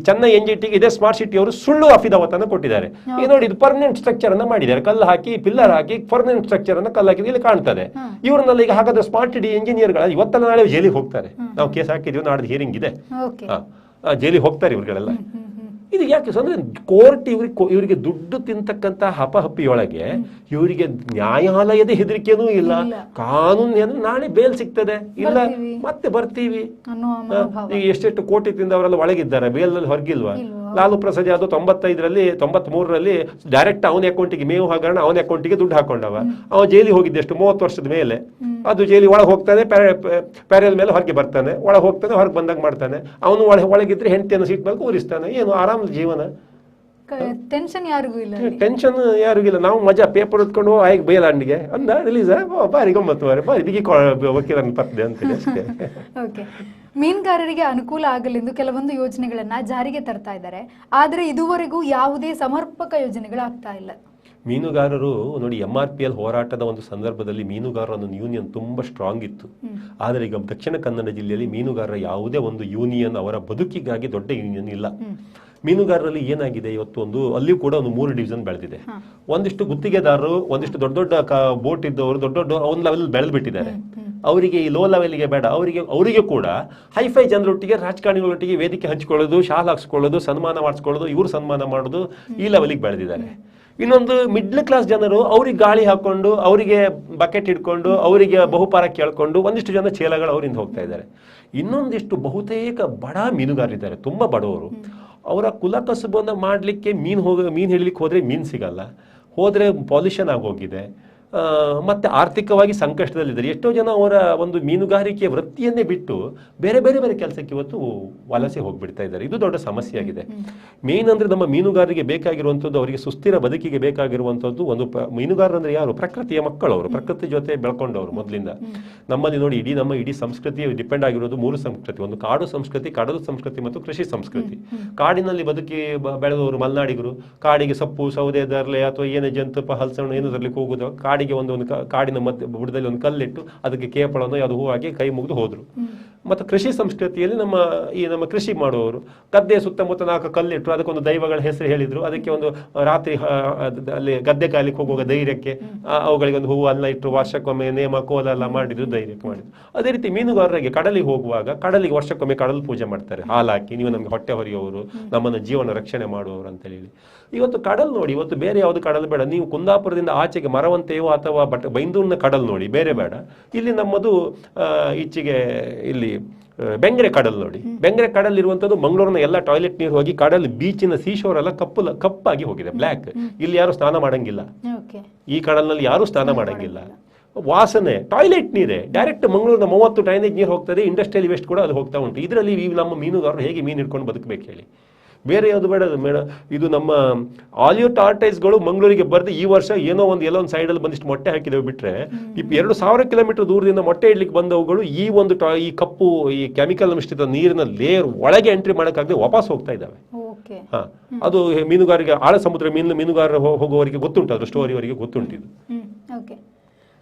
ಚೆನ್ನೈ NGTಗೆ ಇದೇ ಸ್ಮಾರ್ಟ್ ಸಿಟಿ ಅವರು ಸುಳ್ಳು ಅಫಿದಾವತ್ ಅನ್ನು ಕೊಟ್ಟಿದ್ದಾರೆ. ಈಗ ನೋಡಿ ಇದು ಪರ್ಮನೆಂಟ್ ಸ್ಟ್ರಕ್ಚರ್ ಅನ್ನ ಮಾಡಿದ್ದಾರೆ, ಕಲ್ಲು ಹಾಕಿ ಪಿಲ್ಲರ್ ಹಾಕಿ ಪರ್ಮನೆಂಟ್ ಸ್ಟ್ರಕ್ಚರ್ ಅನ್ನ ಕಲ್ಲು ಹಾಕಿದ್ರೆ ಇಲ್ಲಿ ಕಾಣ್ತದೆ. ಇವ್ರನ್ನೆಲ್ಲ ಈಗ ಹಾಗಾದ್ರೆ ಸ್ಮಾರ್ಟ್ ಸಿಟಿ ಇಂಜಿನಿಯರ್ಗಳ ಇವತ್ತಲ್ಲ ನಾಳೆ ಜೈಲಿಗೆ ಹೋಗ್ತಾರೆ. ನಾವು ಕೇಸ್ ಹಾಕಿದೀವಿ, ನಾಡ್ದು ಹಿಯರಿಂಗ್ ಇದೆ, ಜೈಲಿಗೆ ಹೋಗ್ತಾರೆ ಇವ್ರುಗಳೆಲ್ಲ. ಇದು ಯಾಕೆ ಅಂದ್ರೆ ಕೋರ್ಟ್ ಇವರಿಗೆ ದುಡ್ಡು ತಿಂತಕ್ಕಂತ ಹಪಹಪಿಯೊಳಗೆ ಇವರಿಗೆ ನ್ಯಾಯಾಲಯದ ಹೆದರಿಕೆನೂ ಇಲ್ಲ, ಕಾನೂನು ನಾಳೆ ಬೇಲ್ ಸಿಗ್ತದೆ ಇಲ್ಲ ಮತ್ತೆ ಬರ್ತೀವಿ. ಈಗ ಎಷ್ಟೆಷ್ಟು ಕೋಟಿ ತಿಂದವರೆಲ್ಲ ಒಳಗಿದ್ದಾರೆ, ಬೇಲ್ನಲ್ಲಿ ಹೊರಗಿಲ್ವಾ? ಲಾಲು ಪ್ರಸಾದ್ ಯಾದವ್ 93ರಲ್ಲಿ ಡೈರೆಕ್ಟ್ ಅವನ ಅಕೌಂಟಿಗೆ ಮೇವು ಹಗರಣ ಅವನ ಅಕೌಂಟಿಗೆ ದುಡ್ಡು ಹಾಕೊಂಡವ. ಅವ ಜೈಲಿಗೆ ಹೋಗಿದ್ದೆ ಎಷ್ಟು 30 ವರ್ಷದ ಮೇಲೆ. ಅದು ಜೈಲಿ ಒಳಗೆ ಹೋಗ್ತಾನೆ, ಪ್ಯಾರೇಲ್ ಮೇಲೆ ಹೊರಗೆ ಬರ್ತಾನೆ, ಒಳಗೆ ಹೋಗ್ತಾನೆ, ಹೊರಗೆ ಬಂದಾಗ ಮಾಡ್ತಾನೆ. ಅವನು ಒಳಗಿದ್ರೆ ಹೆಂಡತಿಯನ್ನು ಸೀಟ್ ಮೇಲೆ ಕೂರಿಸ್ತಾನೆ. ಏನು ಆರಾಮ ಜೀವನ, ಟೆನ್ಷನ್ ಯಾರಿಗೂ ಇಲ್ಲ. ಟೆನ್ಷನ್ ಯಾರಿಗೂ ಇಲ್ಲ. ನಾವು ಮಜಾ ಪೇಪರ್ ಹೊತ್ಕೊಂಡು ಆಯ್ಕೆ ಬೇಲಂಡಿಗೆ ಅಂದ ರಿಲೀಸ್ ಬಾರಿ ಗಮ್ಮತ್ತು ಬಾರಿ ಬಿಗಿ ವಕೀಲರನ್ನು ಪತ್ತೆ ಅಂತೇಳಿ ಅಷ್ಟೇ. ಓಕೆ, ಮೀನುಗಾರರಿಗೆ ಅನುಕೂಲ ಆಗಲೆಂದು ಕೆಲವೊಂದು ಯೋಜನೆಗಳನ್ನ ಜಾರಿಗೆ ತರ್ತಾ ಇದ್ದಾರೆ, ಆದ್ರೆ ಇದುವರೆಗೂ ಯಾವುದೇ ಸಮರ್ಪಕ ಯೋಜನೆಗಳಾಗ್ತಾ ಇಲ್ಲ. ಮೀನುಗಾರರು ನೋಡಿ, MRPL ಹೋರಾಟದ ಒಂದು ಸಂದರ್ಭದಲ್ಲಿ ಮೀನುಗಾರರ ಒಂದು ಯೂನಿಯನ್ ತುಂಬಾ ಸ್ಟ್ರಾಂಗ್ ಇತ್ತು. ಆದರೆ ಈಗ ದಕ್ಷಿಣ ಕನ್ನಡ ಜಿಲ್ಲೆಯಲ್ಲಿ ಮೀನುಗಾರರ ಯಾವುದೇ ಒಂದು ಯೂನಿಯನ್ ಅವರ ಬದುಕಿಗಾಗಿ ದೊಡ್ಡ ಯೂನಿಯನ್ ಇಲ್ಲ. ಮೀನುಗಾರರಲ್ಲಿ ಏನಾಗಿದೆ ಇವತ್ತು ಅಲ್ಲಿಯೂ ಕೂಡ ಒಂದು 3 ಡಿವಿಷನ್ ಬೆಳೆದಿದೆ. ಒಂದಿಷ್ಟು ಗುತ್ತಿಗೆದಾರರು, ಒಂದಿಷ್ಟು ದೊಡ್ಡ ದೊಡ್ಡ ಬೋಟ್ ಇದ್ದವರು, ದೊಡ್ಡ ದೊಡ್ಡ ಒಂದು ಲೆವೆಲ್ ಬೆಳೆದು ಬಿಟ್ಟಿದ್ದಾರೆ. ಅವರಿಗೆ ಈ ಲೋ ಲೆವೆಲ್ಗೆ ಬೇಡ, ಅವರಿಗೆ ಕೂಡ ಹೈಫೈ ಜನರೊಟ್ಟಿಗೆ ರಾಜಕಾರಣಿಗಳೊಟ್ಟಿಗೆ ವೇದಿಕೆ ಹಂಚಿಕೊಳ್ಳೋದು, ಶಾಲ್ ಹಾಕ್ಸ್ಕೊಳ್ಳೋದು, ಸನ್ಮಾನ ಮಾಡಿಸ್ಕೊಳ್ಳೋದು, ಇವರು ಸನ್ಮಾನ ಮಾಡೋದು, ಈ ಲೆವೆಲ್ಗೆ ಬೆಳೆದಿದ್ದಾರೆ. ಇನ್ನೊಂದು ಮಿಡ್ಲ್ ಕ್ಲಾಸ್ ಜನರು ಅವ್ರಿಗೆ ಗಾಳಿ ಹಾಕೊಂಡು, ಅವರಿಗೆ ಬಕೆಟ್ ಹಿಡ್ಕೊಂಡು, ಅವರಿಗೆ ಬಹುಪಾರ ಕೇಳ್ಕೊಂಡು ಒಂದಿಷ್ಟು ಜನ ಚೇಲಗಳು ಅವರಿಂದ ಹೋಗ್ತಾ ಇದ್ದಾರೆ. ಇನ್ನೊಂದಿಷ್ಟು ಬಹುತೇಕ ಬಡ ಮೀನುಗಾರರಿದ್ದಾರೆ, ತುಂಬಾ ಬಡವರು. ಅವರ ಕುಲಕಸುಬನ್ನು ಮಾಡಲಿಕ್ಕೆ ಮೀನು ಹಿಡಿಲಿಕ್ಕೆ ಹೋದ್ರೆ ಮೀನು ಸಿಗಲ್ಲ, ಹೋದ್ರೆ ಪಾಲ್ಯೂಷನ್ ಆಗೋಗಿದೆ, ಮತ್ತೆ ಆರ್ಥಿಕವಾಗಿ ಸಂಕಷ್ಟದಲ್ಲಿದ್ದಾರೆ. ಎಷ್ಟೋ ಜನ ಅವರ ಒಂದು ಮೀನುಗಾರಿಕೆ ವೃತ್ತಿಯನ್ನೇ ಬಿಟ್ಟು ಬೇರೆ ಬೇರೆ ಬೇರೆ ಕೆಲಸಕ್ಕೆ ಇವತ್ತು ವಲಸೆ ಹೋಗ್ಬಿಡ್ತಾ ಇದ್ದಾರೆ. ಇದು ದೊಡ್ಡ ಸಮಸ್ಯೆ ಆಗಿದೆ. ಮೇನ್ ಅಂದ್ರೆ ನಮ್ಮ ಮೀನುಗಾರರಿಗೆ ಬೇಕಾಗಿರುವಂಥದ್ದು, ಅವರಿಗೆ ಸುಸ್ಥಿರ ಬದುಕಿಗೆ ಬೇಕಾಗಿರುವಂಥದ್ದು ಒಂದು ಮೀನುಗಾರರು ಅಂದ್ರೆ ಯಾರು? ಪ್ರಕೃತಿಯ ಮಕ್ಕಳು. ಅವರು ಪ್ರಕೃತಿ ಜೊತೆ ಬೆಳ್ಕೊಂಡವರು ಮೊದಲಿಂದ. ನಮ್ಮಲ್ಲಿ ನೋಡಿ, ನಮ್ಮ ಇಡೀ ಸಂಸ್ಕೃತಿ ಡಿಪೆಂಡ್ ಆಗಿರೋದು 3 ಸಂಸ್ಕೃತಿ. ಒಂದು ಕಾಡು ಸಂಸ್ಕೃತಿ, ಕಡಲು ಸಂಸ್ಕೃತಿ ಮತ್ತು ಕೃಷಿ ಸಂಸ್ಕೃತಿ. ಕಾಡಿನಲ್ಲಿ ಬದುಕಿ ಬೆಳೆದವರು ಮಲೆನಾಡಿಗರು. ಕಾಡಿಗೆ ಸೊಪ್ಪು, ಸೌದೆ ತರಲೆ ಅಥವಾ ಏನೇ ಜಂತುಪ ಹಲಸಣ್ಣು ಏನು ತರಲಿಕ್ಕೆ ಹೋಗುದು, ಕಾಡಿಗೆ ಒಂದು ಕಾಡಿನ ಬುಡದಲ್ಲಿ ಒಂದು ಕಲ್ಲಿಟ್ಟು ಅದಕ್ಕೆ ಕೇಪಳನ್ನು ಅದು ಹೂವಾಗಿ ಕೈ ಮುಗಿದು ಹೋದ್ರು. ಮತ್ತು ಕೃಷಿ ಸಂಸ್ಕೃತಿಯಲ್ಲಿ ನಮ್ಮ ಕೃಷಿ ಮಾಡುವವರು ಗದ್ದೆ ಸುತ್ತಮುತ್ತ 4 ಕಲ್ಲಿಟ್ಟರು, ಅದಕ್ಕೊಂದು ದೈವಗಳ ಹೆಸರು ಹೇಳಿದ್ರು, ಅದಕ್ಕೆ ಒಂದು ರಾತ್ರಿ ಅಲ್ಲಿ ಗದ್ದೆ ಕಾಲಿಕ್ಕೆ ಹೋಗುವಾಗ ಧೈರ್ಯಕ್ಕೆ ಅವುಗಳಿಗೆ ಒಂದು ಹೂವು ಅನ್ನ ಇಟ್ಟು ವರ್ಷಕ್ಕೊಮ್ಮೆ ನೇಮ ಕೋಲ ಎಲ್ಲ ಮಾಡಿದ್ರು, ಧೈರ್ಯಕ್ಕೆ ಮಾಡಿದ್ರು. ಅದೇ ರೀತಿ ಮೀನುಗಾರರಿಗೆ ಕಡಲಿಗೆ ಹೋಗುವಾಗ ಕಡಲಿಗೆ ವರ್ಷಕ್ಕೊಮ್ಮೆ ಕಡಲು ಪೂಜೆ ಮಾಡ್ತಾರೆ, ಹಾಲು ಹಾಕಿ, ನೀವು ನಮಗೆ ಹೊಟ್ಟೆ ಹೊರೆಯುವವರು, ನಮ್ಮನ್ನು ಜೀವನ ರಕ್ಷಣೆ ಮಾಡುವವರು ಅಂತ ಹೇಳಿ. ಇವತ್ತು ಕಡಲ್ ನೋಡಿ, ಇವತ್ತು ಬೇರೆ ಯಾವುದು ಕಡಲ್ ಬೇಡ, ನೀವು ಕುಂದಾಪುರದಿಂದ ಆಚೆಗೆ ಮರವಂತೆಯೋ ಅಥವಾ ಬೈಂದೂರಿನ ಕಡಲ್ ನೋಡಿ, ಬೇರೆ ಬೇಡ. ಇಲ್ಲಿ ನಮ್ಮದು ಈಚೆಗೆ ಇಲ್ಲಿ ಬೆಂಗ್ರೆ ಕಡಲ್ ನೋಡಿ, ಬೆಂಗ್ರೆ ಕಡಲ್ ಇರುವಂತದ್ದು ಮಂಗಳೂರಿನ ಎಲ್ಲ ಟಾಯ್ಲೆಟ್ ನೀರು ಹೋಗಿ ಕಡಲ್ ಬೀಚಿನ ಸೀಶೋರ್ ಎಲ್ಲ ಕಪ್ಪಾಗಿ ಹೋಗಿದೆ, ಬ್ಲ್ಯಾಕ್. ಇಲ್ಲಿ ಯಾರು ಸ್ನಾನ ಮಾಡಂಗಿಲ್ಲ, ಈ ಕಡಲ್ನಲ್ಲಿ ಯಾರು ಸ್ನಾನ ಮಾಡಂಗಿಲ್ಲ. ವಾಸನೆ, ಟಾಯ್ಲೆಟ್ ನೀರೇ ಡೈರೆಕ್ಟ್ ಮಂಗಳೂರಿನ 30 ಡ್ರೈನೇಜ್ ನೀರು ಹೋಗ್ತದೆ, ಇಂಡಸ್ಟ್ರಿಯಲ್ ವೇಸ್ಟ್ ಕೂಡ ಅದು ಹೋಗ್ತಾ ಉಂಟು. ಇದರಲ್ಲಿ ನಮ್ಮ ಮೀನುಗಾರರು ಹೇಗೆ ಮೀನು ಹಿಡ್ಕೊಂಡು ಬದುಕಬೇಕು ಹೇಳಿ? ಬೇರೆ ಯಾವುದು ಬೇಡ ಮೇಡ. ಇದು ನಮ್ಮ ಆಲಿಯೋ ಟಾರ್ಟೈಸ್ಗಳು ಮಂಗಳೂರಿಗೆ ಬರೆದು ಈ ವರ್ಷ ಎಲ್ಲೋ ಒಂದು ಸೈಡಲ್ಲಿ ಬಂದಿಷ್ಟು ಮೊಟ್ಟೆ ಹಾಕಿದವು ಬಿಟ್ರೆ, 2,000 ಕಿಲೋಮೀಟರ್ ದೂರದಿಂದ ಮೊಟ್ಟೆ ಇಡ್ಲಿಕ್ಕೆ ಬಂದವುಗಳು ಈ ಕಪ್ಪು ಈ ಕೆಮಿಕಲ್ ಮಿಶ್ರಿತ ನೀರಿನ ಲೇಯರ್ ಒಳಗೆ ಎಂಟ್ರಿ ಮಾಡೋಕ್ಕಾಗದೆ ವಾಪಸ್ ಹೋಗ್ತಾ ಇದ್ದಾವೆ. ಅದು ಮೀನುಗಾರಿಗೆ, ಆಳ ಸಮುದ್ರ ಮೀನುಗಾರರು ಹೋಗುವವರಿಗೆ ಗೊತ್ತುಂಟು, ಅದ್ರ ಸ್ಟೋರಿ ಅವರಿಗೆ ಗೊತ್ತುಂಟಿದ್ದು.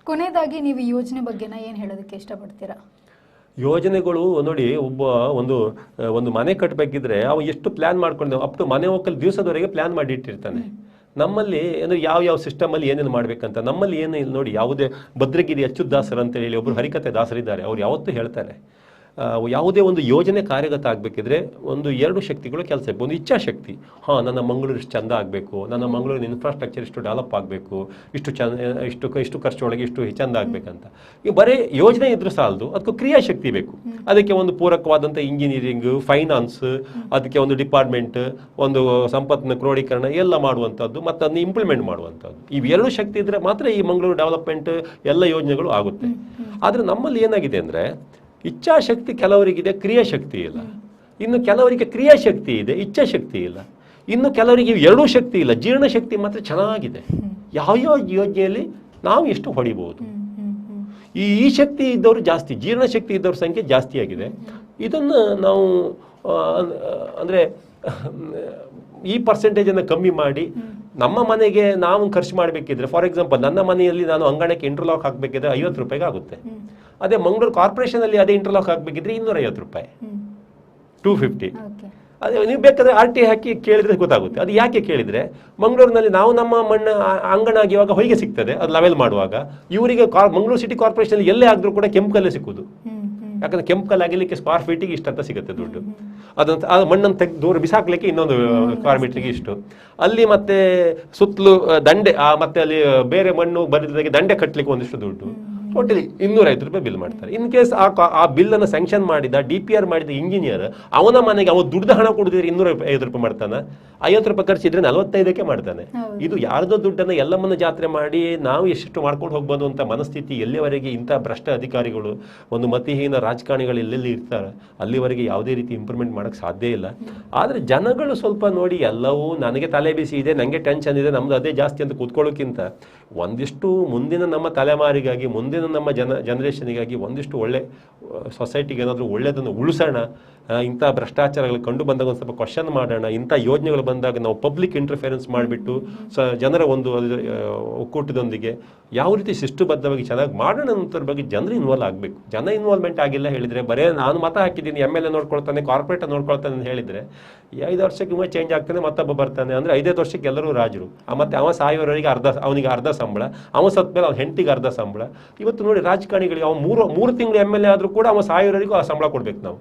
ಕೊನೆಯದಾಗಿ ನೀವು ಈ ಯೋಜನೆ ಬಗ್ಗೆ ಏನು ಹೇಳೋದಕ್ಕೆ ಇಷ್ಟಪಡ್ತೀರಾ? ಯೋಜನೆಗಳು ನೋಡಿ, ಒಂದು ಮನೆ ಕಟ್ಟಬೇಕಿದ್ರೆ ಅವ ಎಷ್ಟು ಪ್ಲಾನ್ ಮಾಡ್ಕೊಂಡು ಅಪ್ ಟು ಮನೆ ಹೋಗಲ್ ದಿವಸದವರೆಗೆ ಪ್ಲಾನ್ ಮಾಡಿ ಇಟ್ಟಿರ್ತಾನೆ. ನಮ್ಮಲ್ಲಿ ಅಂದ್ರೆ ಯಾವ ಸಿಸ್ಟಮ್ ಅಲ್ಲಿ ಏನೇನು ಮಾಡ್ಬೇಕಂತ ನಮ್ಮಲ್ಲಿ ಏನು ಇಲ್ಲ ನೋಡಿ. ಯಾವುದೇ ಭದ್ರಗಿರಿ ಅಚ್ಯುತದಾಸರು ಅಂತ ಹೇಳಿ ಒಬ್ರು ಹರಿಕತೆ ದಾಸರಿದ್ದಾರೆ, ಅವ್ರು ಯಾವತ್ತೂ ಹೇಳ್ತಾರೆ, ಯಾವುದೇ ಒಂದು ಯೋಜನೆ ಕಾರ್ಯಗತ ಆಗಬೇಕಿದ್ರೆ 2 ಶಕ್ತಿಗಳು ಕೆಲಸ ಇರಬೇಕು. ಒಂದು ಇಚ್ಛಾಶಕ್ತಿ, ನನ್ನ ಮಂಗಳೂರು ಇಷ್ಟು ಚಂದ ಆಗಬೇಕು, ನನ್ನ ಮಂಗಳೂರಿನ ಇನ್ಫ್ರಾಸ್ಟ್ರಕ್ಚರ್ ಇಷ್ಟು ಡೆವಲಪ್ ಆಗಬೇಕು, ಇಷ್ಟು ಖರ್ಚೊಳಗೆ ಇಷ್ಟು ಚಂದ ಆಗಬೇಕಂತ. ಈಗ ಬರೀ ಯೋಜನೆ ಇದ್ರೂ ಸಾಲದು, ಅದಕ್ಕೂ ಕ್ರಿಯಾಶಕ್ತಿ ಬೇಕು. ಅದಕ್ಕೆ ಒಂದು ಪೂರಕವಾದಂಥ ಇಂಜಿನಿಯರಿಂಗ್, ಫೈನಾನ್ಸ್, ಅದಕ್ಕೆ ಒಂದು ಡಿಪಾರ್ಟ್ಮೆಂಟ್, ಒಂದು ಸಂಪತ್ತಿನ ಕ್ರೋಢೀಕರಣ ಎಲ್ಲ ಮಾಡುವಂಥದ್ದು ಮತ್ತು ಅದನ್ನ ಇಂಪ್ಲಿಮೆಂಟ್ ಮಾಡುವಂಥದ್ದು. ಇವೆರಡು ಶಕ್ತಿ ಇದ್ರೆ ಮಾತ್ರ ಈ ಮಂಗಳೂರು ಡೆವಲಪ್ಮೆಂಟ್ ಎಲ್ಲ ಯೋಜನೆಗಳು ಆಗುತ್ತೆ. ಆದರೆ ನಮ್ಮಲ್ಲಿ ಏನಾಗಿದೆ ಅಂದರೆ, ಇಚ್ಛಾಶಕ್ತಿ ಕೆಲವರಿಗಿದೆ, ಕ್ರಿಯಾಶಕ್ತಿ ಇಲ್ಲ. ಇನ್ನು ಕೆಲವರಿಗೆ ಕ್ರಿಯಾಶಕ್ತಿ ಇದೆ, ಇಚ್ಛಾಶಕ್ತಿ ಇಲ್ಲ. ಇನ್ನು ಕೆಲವರಿಗೆ 2 ಶಕ್ತಿ ಇಲ್ಲ, ಜೀರ್ಣಶಕ್ತಿ ಮಾತ್ರ ಚೆನ್ನಾಗಿದೆ. ಯಾವ್ಯಾವ ಯೋಜನೆಯಲ್ಲಿ ನಾವು ಎಷ್ಟು ಹೊಡಿಬಹುದು. ಈ ಶಕ್ತಿ ಇದ್ದವರು ಜಾಸ್ತಿ, ಜೀರ್ಣಶಕ್ತಿ ಇದ್ದವ್ರ ಸಂಖ್ಯೆ ಜಾಸ್ತಿ ಆಗಿದೆ. ಇದನ್ನು ನಾವು ಅಂದರೆ ಈ ಪರ್ಸೆಂಟೇಜನ್ನು ಕಮ್ಮಿ ಮಾಡಿ ನಮ್ಮ ಮನೆಗೆ ನಾವು ಖರ್ಚು ಮಾಡಬೇಕಿದ್ರೆ, ಫಾರ್ ಎಕ್ಸಾಂಪಲ್ ನನ್ನ ಮನೆಯಲ್ಲಿ ನಾನು ಅಂಗಣಕ್ಕೆ ಇಂಟರ್ಲಾಕ್ ಹಾಕಬೇಕಿದ್ರೆ 50 ರೂಪಾಯಿಗೆ ಆಗುತ್ತೆ. ಅದೇ ಮಂಗಳೂರು ಕಾರ್ಪೊರೇಷನ್ ಅಲ್ಲಿ ಅದೇ ಇಂಟರ್ಲಾಕ್ ಹಾಕಬೇಕಿದ್ರೆ 250 ರೂಪಾಯಿ, 250. ಅದೇ ನೀವು ಬೇಕಾದ್ರೆ RT ಹಾಕಿ ಕೇಳಿದ್ರೆ ಗೊತ್ತಾಗುತ್ತೆ. ಅದು ಯಾಕೆ ಕೇಳಿದ್ರೆ, ಮಂಗಳೂರಿನಲ್ಲಿ ನಾವು ನಮ್ಮ ಮಣ್ಣು ಅಂಗಣ ಆಗಿವಾಗ ಹೊಯ್ಗೆ ಸಿಗ್ತದೆ, ಅದು ಲೆವೆಲ್ ಮಾಡುವಾಗ. ಇವರಿಗೆ ಮಂಗಳೂರು ಸಿಟಿ ಕಾರ್ಪೊರೇಷನ್ ಎಲ್ಲೇ ಆದ್ರೂ ಕೂಡ ಕೆಂಪಲ್ಲೇ ಸಿಕ್ಕುದು. ಯಾಕಂದ್ರೆ ಕೆಂಪು ಕಲ್ಲು ಅಗಿಲಿಕ್ಕೆ ಸ್ಕ್ವೇರ್ ಫೀಟಿಗೆ ಇಷ್ಟ ಅಂತ ಸಿಗುತ್ತೆ ದುಡ್ಡು. ಅದಂತ ಆ ಮಣ್ಣನ್ನು ತೆಗೆದು ದೂರ ಬಿಸಾಕ್ಲಿಕ್ಕೆ ಇನ್ನೊಂದು ಸ್ಕ್ವೇರ್ ಮೀಟರ್ಗೆ ಇಷ್ಟು. ಅಲ್ಲಿ ಮತ್ತೆ ಸುತ್ತಲೂ ದಂಡೆ ಮತ್ತೆ ಅಲ್ಲಿ ಬೇರೆ ಮಣ್ಣು ಬರಿದಾಗೆ ದಂಡೆ ಕಟ್ಟಲಿಕ್ಕೆ ಒಂದಿಷ್ಟು ದುಡ್ಡು. ಟೋಟಲಿ 250 ರೂಪಾಯಿ ಬಿಲ್ ಮಾಡ್ತಾರೆ. ಇನ್ ಕೇಸ್ ಆ ಬಿಲ್ ಅನ್ನು ಸ್ಯಾಂಕ್ಷನ್ ಮಾಡಿದ DPR ಮಾಡಿದ ಇಂಜಿನಿಯರ್ ಅವನ ಮನೆಗೆ ಅವನು ದುಡ್ಡು ಹಣ ಕೊಡಿದ್ರೆ 250 ರೂಪಾಯಿ ಮಾಡ್ತಾನೆ, 50 ರೂಪಾಯಿ ಖರ್ಚಿದ್ರೆ 45ಕ್ಕೆ ಮಾಡ್ತಾನೆ. ಇದು ಯಾರ್ದೋ ದುಡ್ಡನ್ನು ಎಲ್ಲಮ್ಮನ ಜಾತ್ರೆ ಮಾಡಿ ನಾವು ಎಷ್ಟು ಮಾಡ್ಕೊಂಡು ಹೋಗ್ಬೋದು ಅಂತ ಮನಸ್ಥಿತಿ ಎಲ್ಲಿವರೆಗೆ ಇಂಥ ಭ್ರಷ್ಟ ಅಧಿಕಾರಿಗಳು ಒಂದು ಮತಿಹೀನ ರಾಜಕಾರಣಿಗಳು ಎಲ್ಲೆಲ್ಲಿ ಇರ್ತಾರೆ ಅಲ್ಲಿವರೆಗೆ ಯಾವುದೇ ರೀತಿ ಇಂಪ್ರೂವ್ಮೆಂಟ್ ಮಾಡೋಕ್ಕೆ ಸಾಧ್ಯ ಇಲ್ಲ. ಆದರೆ ಜನಗಳು ಸ್ವಲ್ಪ ನೋಡಿ ಎಲ್ಲವೂ ನನಗೆ ತಲೆ ಬಿಸಿ ಇದೆ, ನನಗೆ ಟೆನ್ಷನ್ ಇದೆ, ನಮ್ದು ಅದೇ ಜಾಸ್ತಿ ಅಂತ ಕೂತ್ಕೊಳ್ಳೋಕ್ಕಿಂತ ಒಂದಿಷ್ಟು ಮುಂದಿನ ನಮ್ಮ ತಲೆಮಾರಿಗಾಗಿ ಮುಂದಿನ ನಮ್ಮ ಜನರೇಷನ್ಗಾಗಿ ಒಂದಿಷ್ಟು ಒಳ್ಳೆ ಸೊಸೈಟಿಗೆ ಏನಾದರೂ ಒಳ್ಳೆಯದನ್ನು ಉಳಿಸೋಣ. ಇಂಥ ಭ್ರಷ್ಟಾಚಾರಗಳು ಕಂಡು ಬಂದಾಗ ಒಂದು ಸ್ವಲ್ಪ ಕ್ವಶನ್ ಮಾಡೋಣ. ಇಂಥ ಯೋಜನೆಗಳು ಬಂದಾಗ ನಾವು ಪಬ್ಲಿಕ್ ಇಂಟರ್ಫಿಯರೆನ್ಸ್ ಮಾಡಿಬಿಟ್ಟು ಜನರ ಒಂದು ಒಕ್ಕೂಟದೊಂದಿಗೆ ಯಾವ ರೀತಿ ಶಿಸ್ತುಬದ್ಧವಾಗಿ ಚೆನ್ನಾಗಿ ಮಾಡೋಣ ಅನ್ನೋದ್ರ ಬಗ್ಗೆ ಜನರು ಇನ್ವಾಲ್ವ್ ಆಗಬೇಕು. ಜನ ಇನ್ವಾಲ್ವ್ಮೆಂಟ್ ಆಗಿಲ್ಲ ಹೇಳಿದರೆ ಬರೇ ನಾನು ಮತ ಹಾಕಿದ್ದೀನಿ MLA ನೋಡ್ಕೊಳ್ತಾನೆ ಕಾರ್ಪೊರೇಟರ್ ನೋಡ್ಕೊಳ್ತಾನೆ ಅಂತ ಹೇಳಿದರೆ 5 ವರ್ಷಕ್ಕೆ ಚೇಂಜ್ ಆಗ್ತಾನೆ, ಮತ್ತೊಬ್ಬ ಬರ್ತಾನೆ ಅಂದರೆ 5 ವರ್ಷಕ್ಕೆ ಎಲ್ಲರೂ ರಾಜರು. ಮತ್ತೆ ಅವ ಸಾಯೋವರೆಗೆ ಅವನಿಗೆ ಅರ್ಧ ಸಂಬಳ, ಅವ ಸತ್ತ ಮೇಲೆ ಅವ್ನ ಹೆಂಡತಿಗೆ ಅರ್ಧ ಸಂಬಳ. ಇವತ್ತು ನೋಡಿ ರಾಜಕಾರಣಿಗಳಿಗೆ ಅವ್ನು 3 ತಿಂಗಳು MLA ಆದರೂ ಕೂಡ ಅವ ಸಾಯೋವರೆಗೂ ಆ ಸಂಬಳ ಕೊಡ್ಬೇಕು ನಾವು.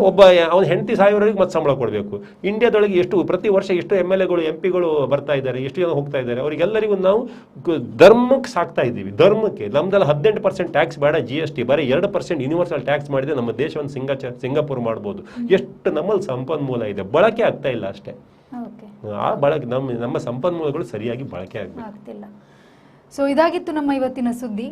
ಒಬ್ಬ ಅವನ ಹೆಂಡತಿ ಸಾಯೋವರೆಗೆ ಮತ್ತೆ ಸಂಬಳ ಕೊಡಬೇಕು. ಇಂಡಿಯಾದೊಳಗೆ ಪ್ರತಿ ವರ್ಷ ಎಷ್ಟು MLAಗಳು MP ಗಳು ಬರ್ತಾ ಇದ್ದಾರೆ, ಎಷ್ಟು ಜನ ಹೋಗ್ತಾ ಇದ್ದಾರೆ, ಅವರಿಗೆಲ್ಲರಿಗೂ ನಾವು ಧರ್ಮಕ್ಕೆ ಸಾಕ್ತಾ ಇದ್ದೀವಿ. ಧರ್ಮಕ್ಕೆ ನಮ್ದೆಲ್ಲ 18% ಟ್ಯಾಕ್ಸ್ ಬೇಡ, GST ಬರೀ 2% ಯೂನಿವರ್ಸಲ್ ಟ್ಯಾಕ್ಸ್ ಮಾಡಿದ್ರೆ ನಮ್ಮ ದೇಶವನ್ನು ಸಿಂಗಾಪುರ್ ಮಾಡ್ಬೋದು. ಎಷ್ಟು ನಮ್ಮಲ್ಲಿ ಸಂಪನ್ಮೂಲ ಇದೆ, ಬಳಕೆ ಆಗ್ತಾ ಇಲ್ಲ ಅಷ್ಟೇ. ಆ ಬಳಕೆ ನಮ್ಮ ಸಂಪನ್ಮೂಲಗಳು ಸರಿಯಾಗಿ ಬಳಕೆ ಆಗ್ತಿಲ್ಲ. ಸೊ ಇದಾಗಿತ್ತು ನಮ್ಮ ಇವತ್ತಿನ ಸುದ್ದಿ.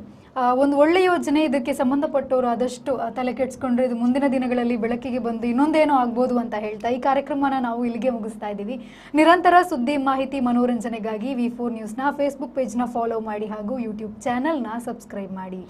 ಒಂದು ಒಳ್ಳೆಯ ಯೋಜನೆ, ಇದಕ್ಕೆ ಸಂಬಂಧಪಟ್ಟವರು ಆದಷ್ಟು ತಲೆ ಕೆಡಿಸ್ಕೊಂಡ್ರೆ ಇದು ಮುಂದಿನ ದಿನಗಳಲ್ಲಿ ಬೆಳಕಿಗೆ ಬಂದು ಇನ್ನೊಂದೇನೋ ಆಗ್ಬೋದು ಅಂತ ಹೇಳ್ತಾ ಈ ಕಾರ್ಯಕ್ರಮನ ನಾವು ಇಲ್ಲಿಗೆ ಮುಗಿಸ್ತಾ ಇದ್ದೀವಿ. ನಿರಂತರ ಸುದ್ದಿ, ಮಾಹಿತಿ, ಮನೋರಂಜನೆಗಾಗಿ V4 ನ್ಯೂಸ್ನ ಫೇಸ್ಬುಕ್ ಪೇಜ್ನ ಫಾಲೋ ಮಾಡಿ ಹಾಗೂ ಯೂಟ್ಯೂಬ್ ಚಾನೆಲ್ನ ಸಬ್ಸ್ಕ್ರೈಬ್ ಮಾಡಿ.